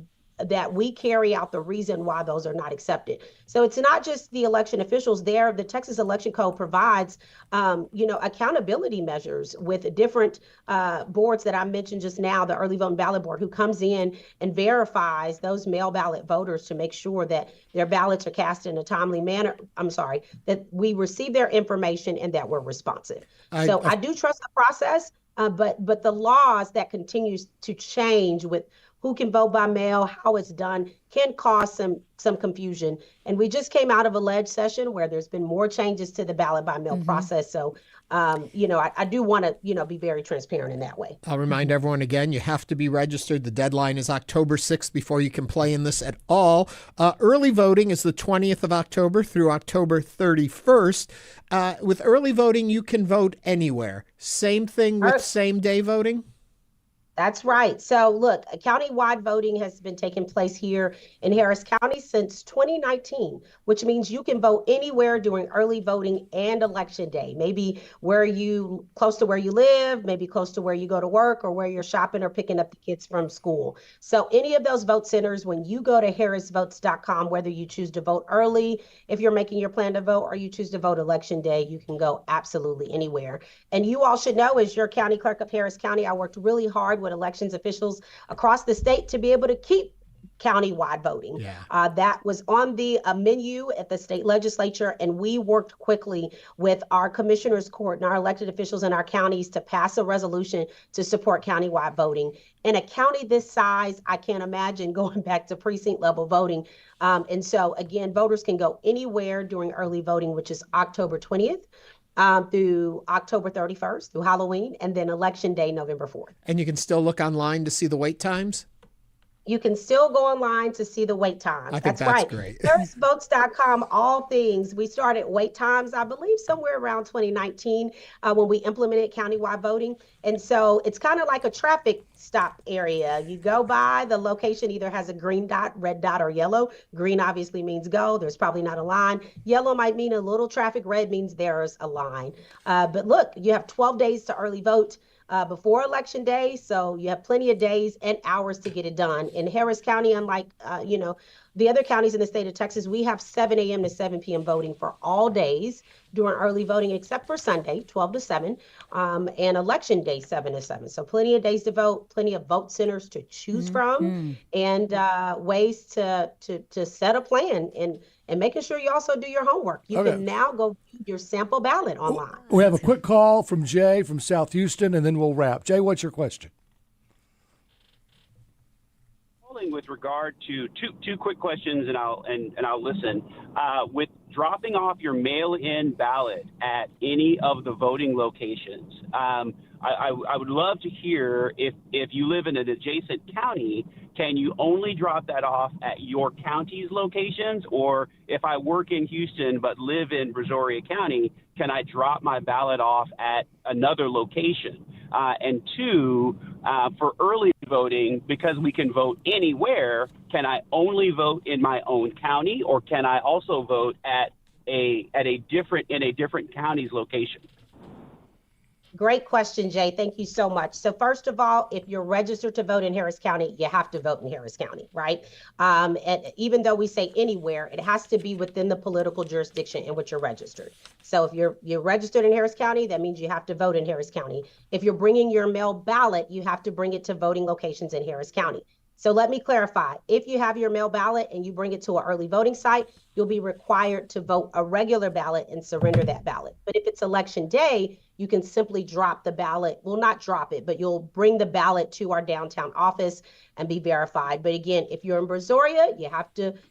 that we carry out the reason why those are not accepted. So it's not just the election officials there. The Texas Election Code provides, accountability measures with different boards that I mentioned just now, the Early Voting Ballot Board, who comes in and verifies those mail ballot voters to make sure that their ballots are cast in a timely manner. That we receive their information and that we're responsive. I do trust the process, but the laws that continues to change with who can vote by mail, how it's done, can cause some confusion. And we just came out of a ledge session where there's been more changes to the ballot by mail process. So, I do want to, be very transparent in that way. I'll remind everyone again, you have to be registered. The deadline is October 6th before you can play in this at all. Early voting is the 20th of October through October 31st. With early voting, you can vote anywhere. Same thing with same-day voting? That's right. So look, county-wide voting has been taking place here in Harris County since 2019, which means you can vote anywhere during early voting and election day. Maybe close to where you live, maybe close to where you go to work, or where you're shopping or picking up the kids from school. So any of those vote centers, when you go to harrisvotes.com, whether you choose to vote early, if you're making your plan to vote, or you choose to vote election day, you can go absolutely anywhere. And you all should know, as your county clerk of Harris County, I worked really hard with elections officials across the state to be able to keep county-wide voting. Yeah. That was on the menu at the state legislature, and we worked quickly with our commissioners court and our elected officials in our counties to pass a resolution to support county-wide voting. In a county this size, I can't imagine going back to precinct level voting. And so again, voters can go anywhere during early voting, which is October 20th. Through October 31st, through Halloween, and then Election Day, November 4th. And you can still look online to see the wait times? You can still go online to see the wait times. I think that's right. Great. Harrisvotes.com, all things. We started wait times, I believe, somewhere around 2019 when we implemented countywide voting. And so it's kind of like a traffic stop area. You go by, the location either has a green dot, red dot, or yellow. Green obviously means go. There's probably not a line. Yellow might mean a little traffic. Red means there's a line. But look, you have 12 days to early vote before Election Day. So you have plenty of days and hours to get it done. In Harris County, unlike, the other counties in the state of Texas, we have 7 a.m. to 7 p.m. voting for all days during early voting, except for Sunday, 12 to 7, and Election Day, 7 to 7. So plenty of days to vote, plenty of vote centers to choose from, and ways to set a plan and making sure you also do your homework. You can now go view your sample ballot online. We have a quick call from Jay from South Houston, and then we'll wrap. Jay, what's your question? With regard to two quick questions, and I'll listen. With dropping off your mail-in ballot at any of the voting locations, I would love to hear if you live in an adjacent county, can you only drop that off at your county's locations, or if I work in Houston but live in Brazoria County, can I drop my ballot off at another location? And two, for early voting, because we can vote anywhere, can I only vote in my own county, or can I also vote in a different county's location? Great question, Jay. Thank you so much. So first of all, if you're registered to vote in Harris County, you have to vote in Harris County, right? And even though we say anywhere, it has to be within the political jurisdiction in which you're registered. So if you're registered in Harris County, that means you have to vote in Harris County. If you're bringing your mail ballot, you have to bring it to voting locations in Harris County. So let me clarify. If you have your mail ballot and you bring it to an early voting site, you'll be required to vote a regular ballot and surrender that ballot. But if it's Election Day, you can simply drop the ballot. Well, not drop it, but you'll bring the ballot to our downtown office and be verified. But again, if you're in Brazoria,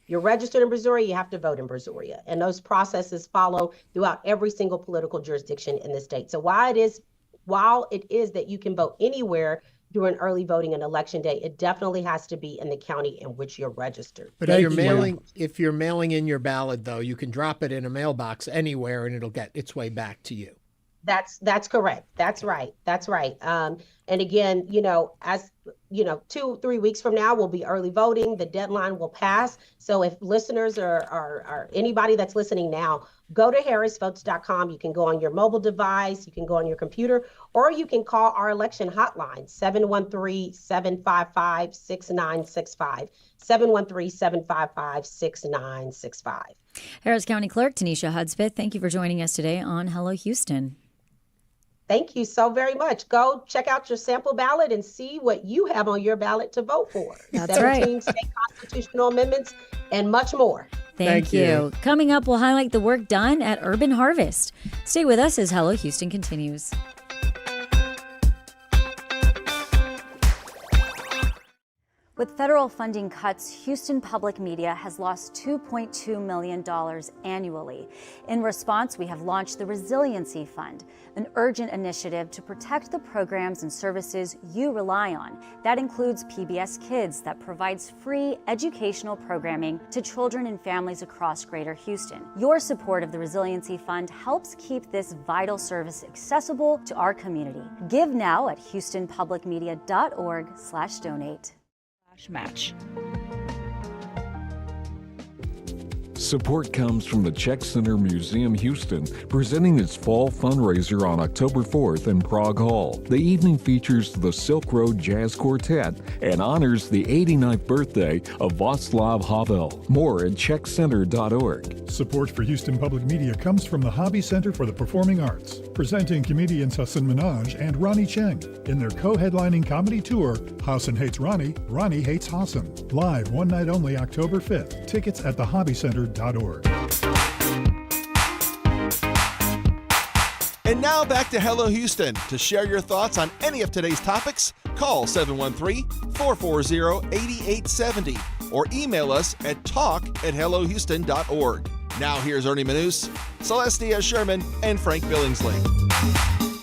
you're registered in Brazoria, you have to vote in Brazoria. And those processes follow throughout every single political jurisdiction in the state. So while it is that you can vote anywhere during early voting and Election Day, it definitely has to be in the county in which you're registered. But if you're mailing in your ballot, though, you can drop it in a mailbox anywhere and it'll get its way back to you. That's correct. That's right. And again, as 2-3 weeks from now will be early voting. The deadline will pass. So if listeners or anybody that's listening now, go to harrisvotes.com. You can go on your mobile device, you can go on your computer, or you can call our election hotline, 713-755-6965, 713-755-6965. Harris County Clerk Teneshia Hudspeth, thank you for joining us today on Hello Houston. Thank you so very much. Go check out your sample ballot and see what you have on your ballot to vote for. That's 17 right. state constitutional amendments and much more. Thank you. Coming up, we'll highlight the work done at Urban Harvest. Stay with us as Hello Houston continues. With federal funding cuts, Houston Public Media has lost $2.2 million annually. In response, we have launched the Resiliency Fund, an urgent initiative to protect the programs and services you rely on. That includes PBS Kids, that provides free educational programming to children and families across Greater Houston. Your support of the Resiliency Fund helps keep this vital service accessible to our community. Give now at houstonpublicmedia.org/donate. Match. Support comes from the Czech Center Museum Houston, presenting its fall fundraiser on October 4th in Prague Hall. The evening features the Silk Road Jazz Quartet and honors the 89th birthday of Václav Havel. More at czechcenter.org. Support for Houston Public Media comes from the Hobby Center for the Performing Arts, presenting comedians Hassan Minhaj and Ronnie Cheng in their co-headlining comedy tour, Hassan Hates Ronnie, Ronnie Hates Hassan. Live one night only October 5th. Tickets at thehobbycenter.org. And now back to Hello Houston. To share your thoughts on any of today's topics, call 713-440-8870 or email us at talk@hellohouston.org. Now here's Ernie Manous, Celestia Sherman, and Frank Billingsley.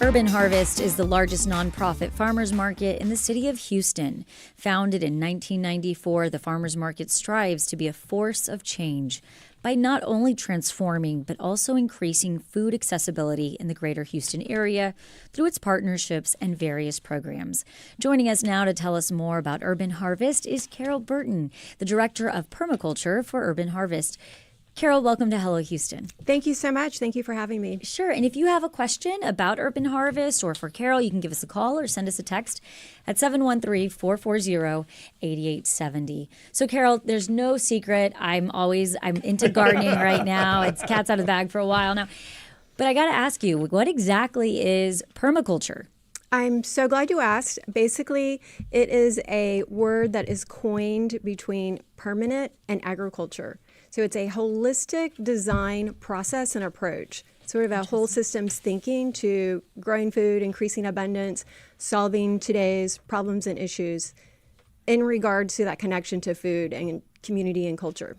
Urban Harvest is the largest nonprofit farmers market in the city of Houston. Founded in 1994, the farmers market strives to be a force of change by not only transforming but also increasing food accessibility in the greater Houston area through its partnerships and various programs. Joining us now to tell us more about Urban Harvest is Carol Burton, the Director of Permaculture for Urban Harvest. Carol, welcome to Hello Houston. Thank you so much. Thank you for having me. Sure. And if you have a question about Urban Harvest or for Carol, you can give us a call or send us a text at 713-440-8870. So Carol, there's no secret. I'm into gardening right now. It's cat's out of the bag for a while now. But I got to ask you, what exactly is permaculture? I'm so glad you asked. Basically, it is a word that is coined between permanent and agriculture. So it's a holistic design process and approach, sort of a whole systems thinking to growing food, increasing abundance, solving today's problems and issues in regards to that connection to food and community and culture.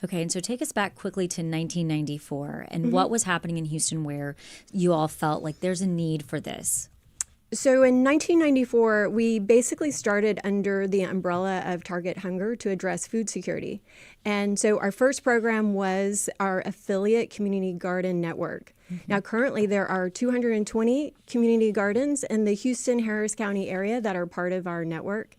Okay, and so take us back quickly to 1994 and what was happening in Houston where you all felt like there's a need for this. So in 1994, we basically started under the umbrella of Target Hunger to address food security. And so our first program was our affiliate community garden network. Now, currently, there are 220 community gardens in the Houston-Harris County area that are part of our network.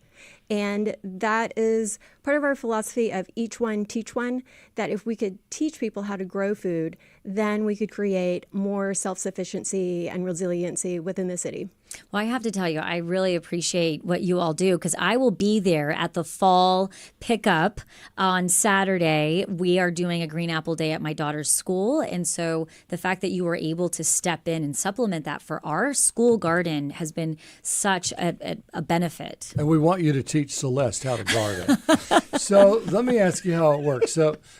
And that is part of our philosophy of each one, teach one, that if we could teach people how to grow food, then we could create more self-sufficiency and resiliency within the city. Well, I have to tell you, I really appreciate what you all do because I will be there at the fall pickup on Saturday. We are doing a Green Apple Day at my daughter's school. And so the fact that you were able to step in and supplement that for our school garden has been such a benefit. And we want you to teach Celeste how to garden. So let me ask you how it works.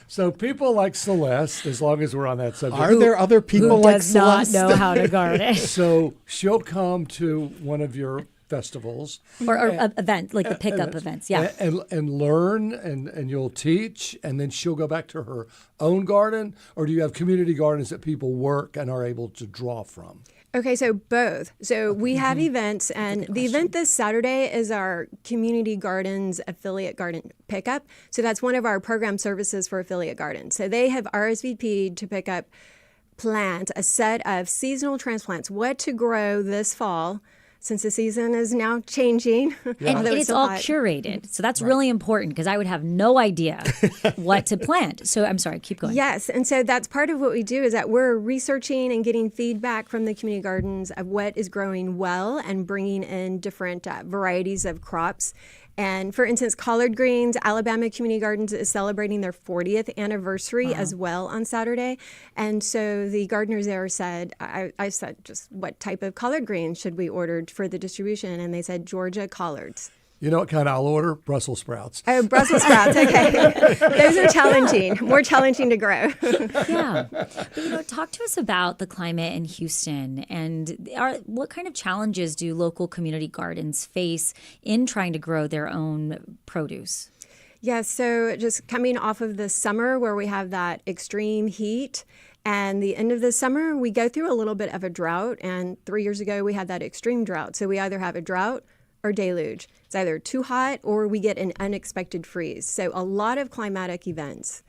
So people like Celeste, as long as we're on that subject. Are there other people like Celeste? Who does not know how to garden? So she'll come to one of your festivals. Or event, like the pickup events, yeah. And learn, and you'll teach, and then she'll go back to her own garden? Or do you have community gardens that people work and are able to draw from? Okay, so both. So we have events, and the event this Saturday is our Community Gardens Affiliate Garden Pickup. So that's one of our program services for affiliate gardens. So they have RSVP'd to pick up plants, a set of seasonal transplants, what to grow this fall, since the season is now changing. And it's all curated. So that's really important because I would have no idea what to plant. So I'm sorry, keep going. Yes. And so that's part of what we do is that we're researching and getting feedback from the community gardens of what is growing well and bringing in different varieties of crops. And for instance, collard greens, Alabama Community Gardens is celebrating their 40th anniversary as well on Saturday. And so the gardeners there said, I said, just what type of collard greens should we order for the distribution? And they said, Georgia collards. You know what kind I'll order? Brussels sprouts. Oh, Brussels sprouts. Okay. Those are challenging, more challenging to grow. Yeah. But, talk to us about the climate in Houston and what kind of challenges do local community gardens face in trying to grow their own produce? Yeah, so just coming off of the summer where we have that extreme heat, and the end of the summer, we go through a little bit of a drought. And 3 years ago, we had that extreme drought. So we either have a drought or deluge. It's either too hot or we get an unexpected freeze. So a lot of climatic events.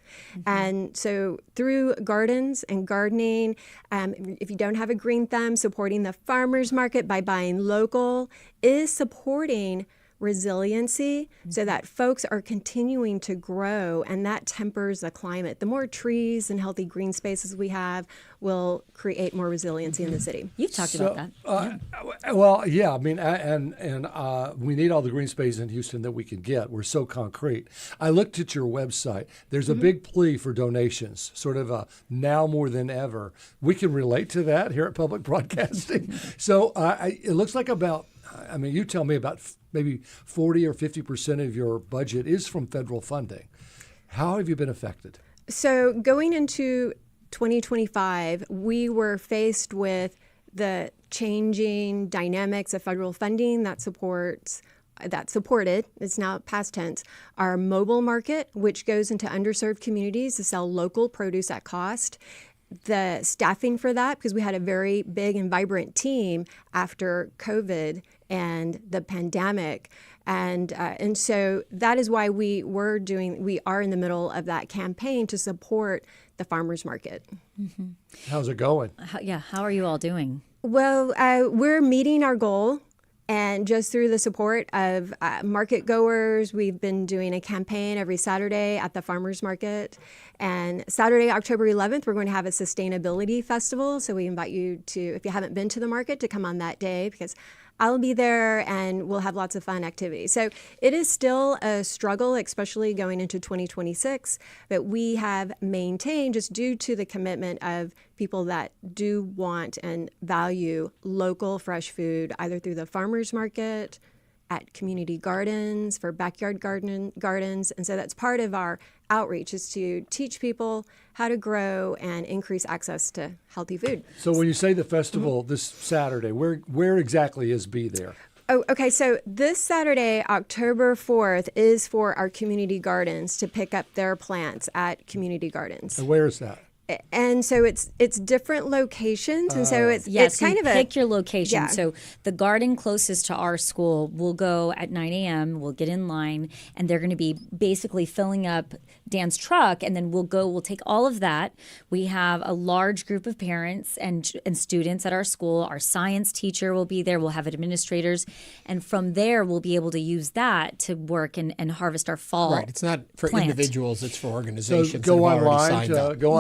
And so through gardens and gardening, if you don't have a green thumb, supporting the farmers market by buying local is supporting resiliency so that folks are continuing to grow, and that tempers the climate. The more trees and healthy green spaces we have will create more resiliency in the city. You've talked about that. Well, yeah, I mean, and we need all the green space in Houston that we can get. We're so concrete. I looked at your website. There's a big plea for donations, sort of a now more than ever. We can relate to that here at Public Broadcasting. So it looks like you tell me about maybe 40 or 50% of your budget is from federal funding. How have you been affected? So going into 2025, we were faced with the changing dynamics of federal funding that supported, it's now past tense, our mobile market, which goes into underserved communities to sell local produce at cost. The staffing for that, because we had a very big and vibrant team after COVID and the pandemic. And so that is why we are in the middle of that campaign to support the farmers market. Mm-hmm. How's it going? How are you all doing? Well, we're meeting our goal. And just through the support of market goers, we've been doing a campaign every Saturday at the farmers market. And Saturday, October 11th, we're going to have a sustainability festival. So we invite you to, if you haven't been to the market, to come on that day because I'll be there and we'll have lots of fun activities. So it is still a struggle, especially going into 2026, but we have maintained, just due to the commitment of people that do want and value local fresh food, either through the farmers market, at community gardens, for backyard gardens. And so that's part of our outreach, is to teach people how to grow and increase access to healthy food. So when you say the festival this Saturday, where exactly is Be There? Oh, okay. So this Saturday, October 4th, is for our community gardens to pick up their plants at community gardens. And where is that? And so it's different locations, and so it's kind of pick your location. Yeah. So the garden closest to our school will go at 9 a.m. We'll get in line, and they're going to be basically filling up Dan's truck, and then we'll take all of that. We have a large group of parents and students at our school. Our science teacher will be there. We'll have administrators, and from there we'll be able to use that to work and harvest our fall. Right. It's not for plant. Individuals. It's for organizations. So go online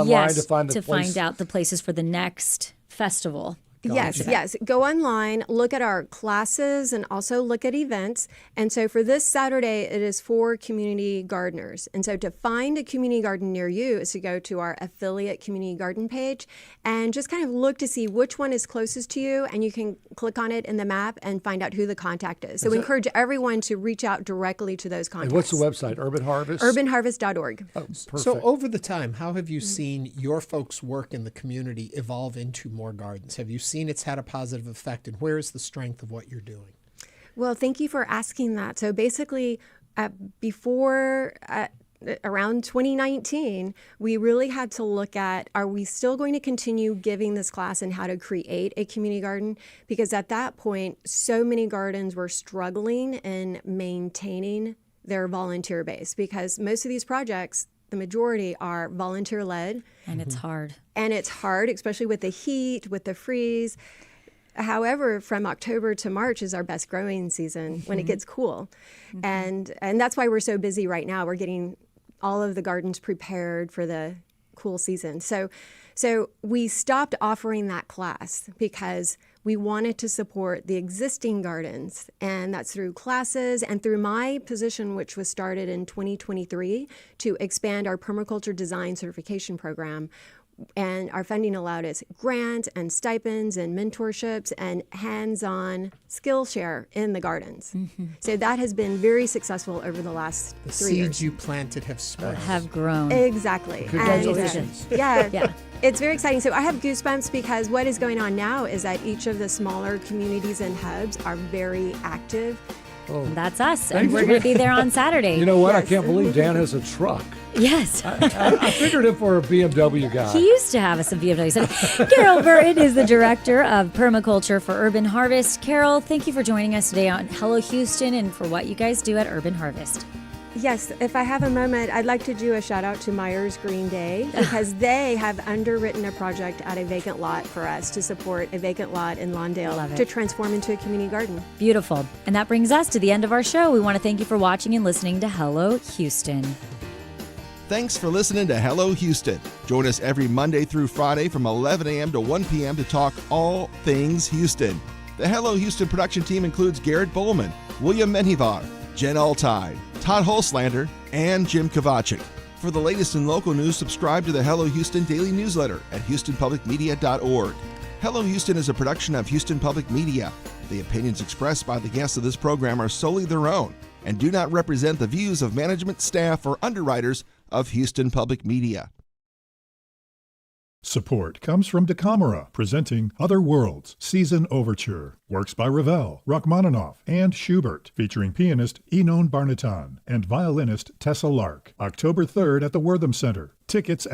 yes, to find the place. Find out the places for the next festival. Yes. Go online, look at our classes, and also look at events. And so for this Saturday, it is for community gardeners. And so to find a community garden near you is to go to our affiliate community garden page and just kind of look to see which one is closest to you. And you can click on it in the map and find out who the contact is. So we encourage everyone to reach out directly to those contacts. And what's the website? Urban Harvest? Urbanharvest.org. Oh, perfect. So over the time, how have you seen your folks' work in the community evolve into more gardens? Have you seen it's had a positive effect, and where is the strength of what you're doing? Well, thank you for asking that. So basically, before around 2019, we really had to look at, are we still going to continue giving this class in how to create a community garden? Because at that point, so many gardens were struggling in maintaining their volunteer base, because most of these projects, the majority, are volunteer-led. And it's hard. And it's hard, especially with the heat, with the freeze. However, from October to March is our best growing season when it gets cool. And that's why we're so busy right now. We're getting all of the gardens prepared for the cool season. So we stopped offering that class because we wanted to support the existing gardens, and that's through classes and through my position, which was started in 2023, to expand our permaculture design certification program. And our funding allowed us grants and stipends and mentorships and hands-on skill share in the gardens. So that has been very successful over the last 3 years. The seeds you planted have sprung. Have grown. Exactly. Congratulations. And, it's very exciting. So I have goosebumps because what is going on now is that each of the smaller communities and hubs are very active. Oh. That's us, and we're going to be there on Saturday. You know what? Yes. I can't believe Dan has a truck. Yes. I figured him for a BMW guy. He used to have some BMWs. Carol Burton is the Director of Permaculture for Urban Harvest. Carol, thank you for joining us today on Hello Houston and for what you guys do at Urban Harvest. Yes, if I have a moment, I'd like to do a shout out to Myers Green Day because they have underwritten a project at a vacant lot for us to support a vacant lot in Lawndale to transform into a community garden. Beautiful. And that brings us to the end of our show. We want to thank you for watching and listening to Hello Houston. Thanks for listening to Hello Houston. Join us every Monday through Friday from 11 a.m. to 1 p.m. to talk all things Houston. The Hello Houston production team includes Garrett Bowman, William Menjivar, Jen Altide, Todd Holslander, and Jim Kovacic. For the latest in local news, subscribe to the Hello Houston daily newsletter at houstonpublicmedia.org. Hello Houston is a production of Houston Public Media. The opinions expressed by the guests of this program are solely their own and do not represent the views of management, staff, or underwriters of Houston Public Media. Support comes from Dekamera, presenting Other Worlds Season Overture. Works by Ravel, Rachmaninoff, and Schubert, featuring pianist Enon Barnatan and violinist Tessa Lark. October 3rd at the Wortham Center. Tickets at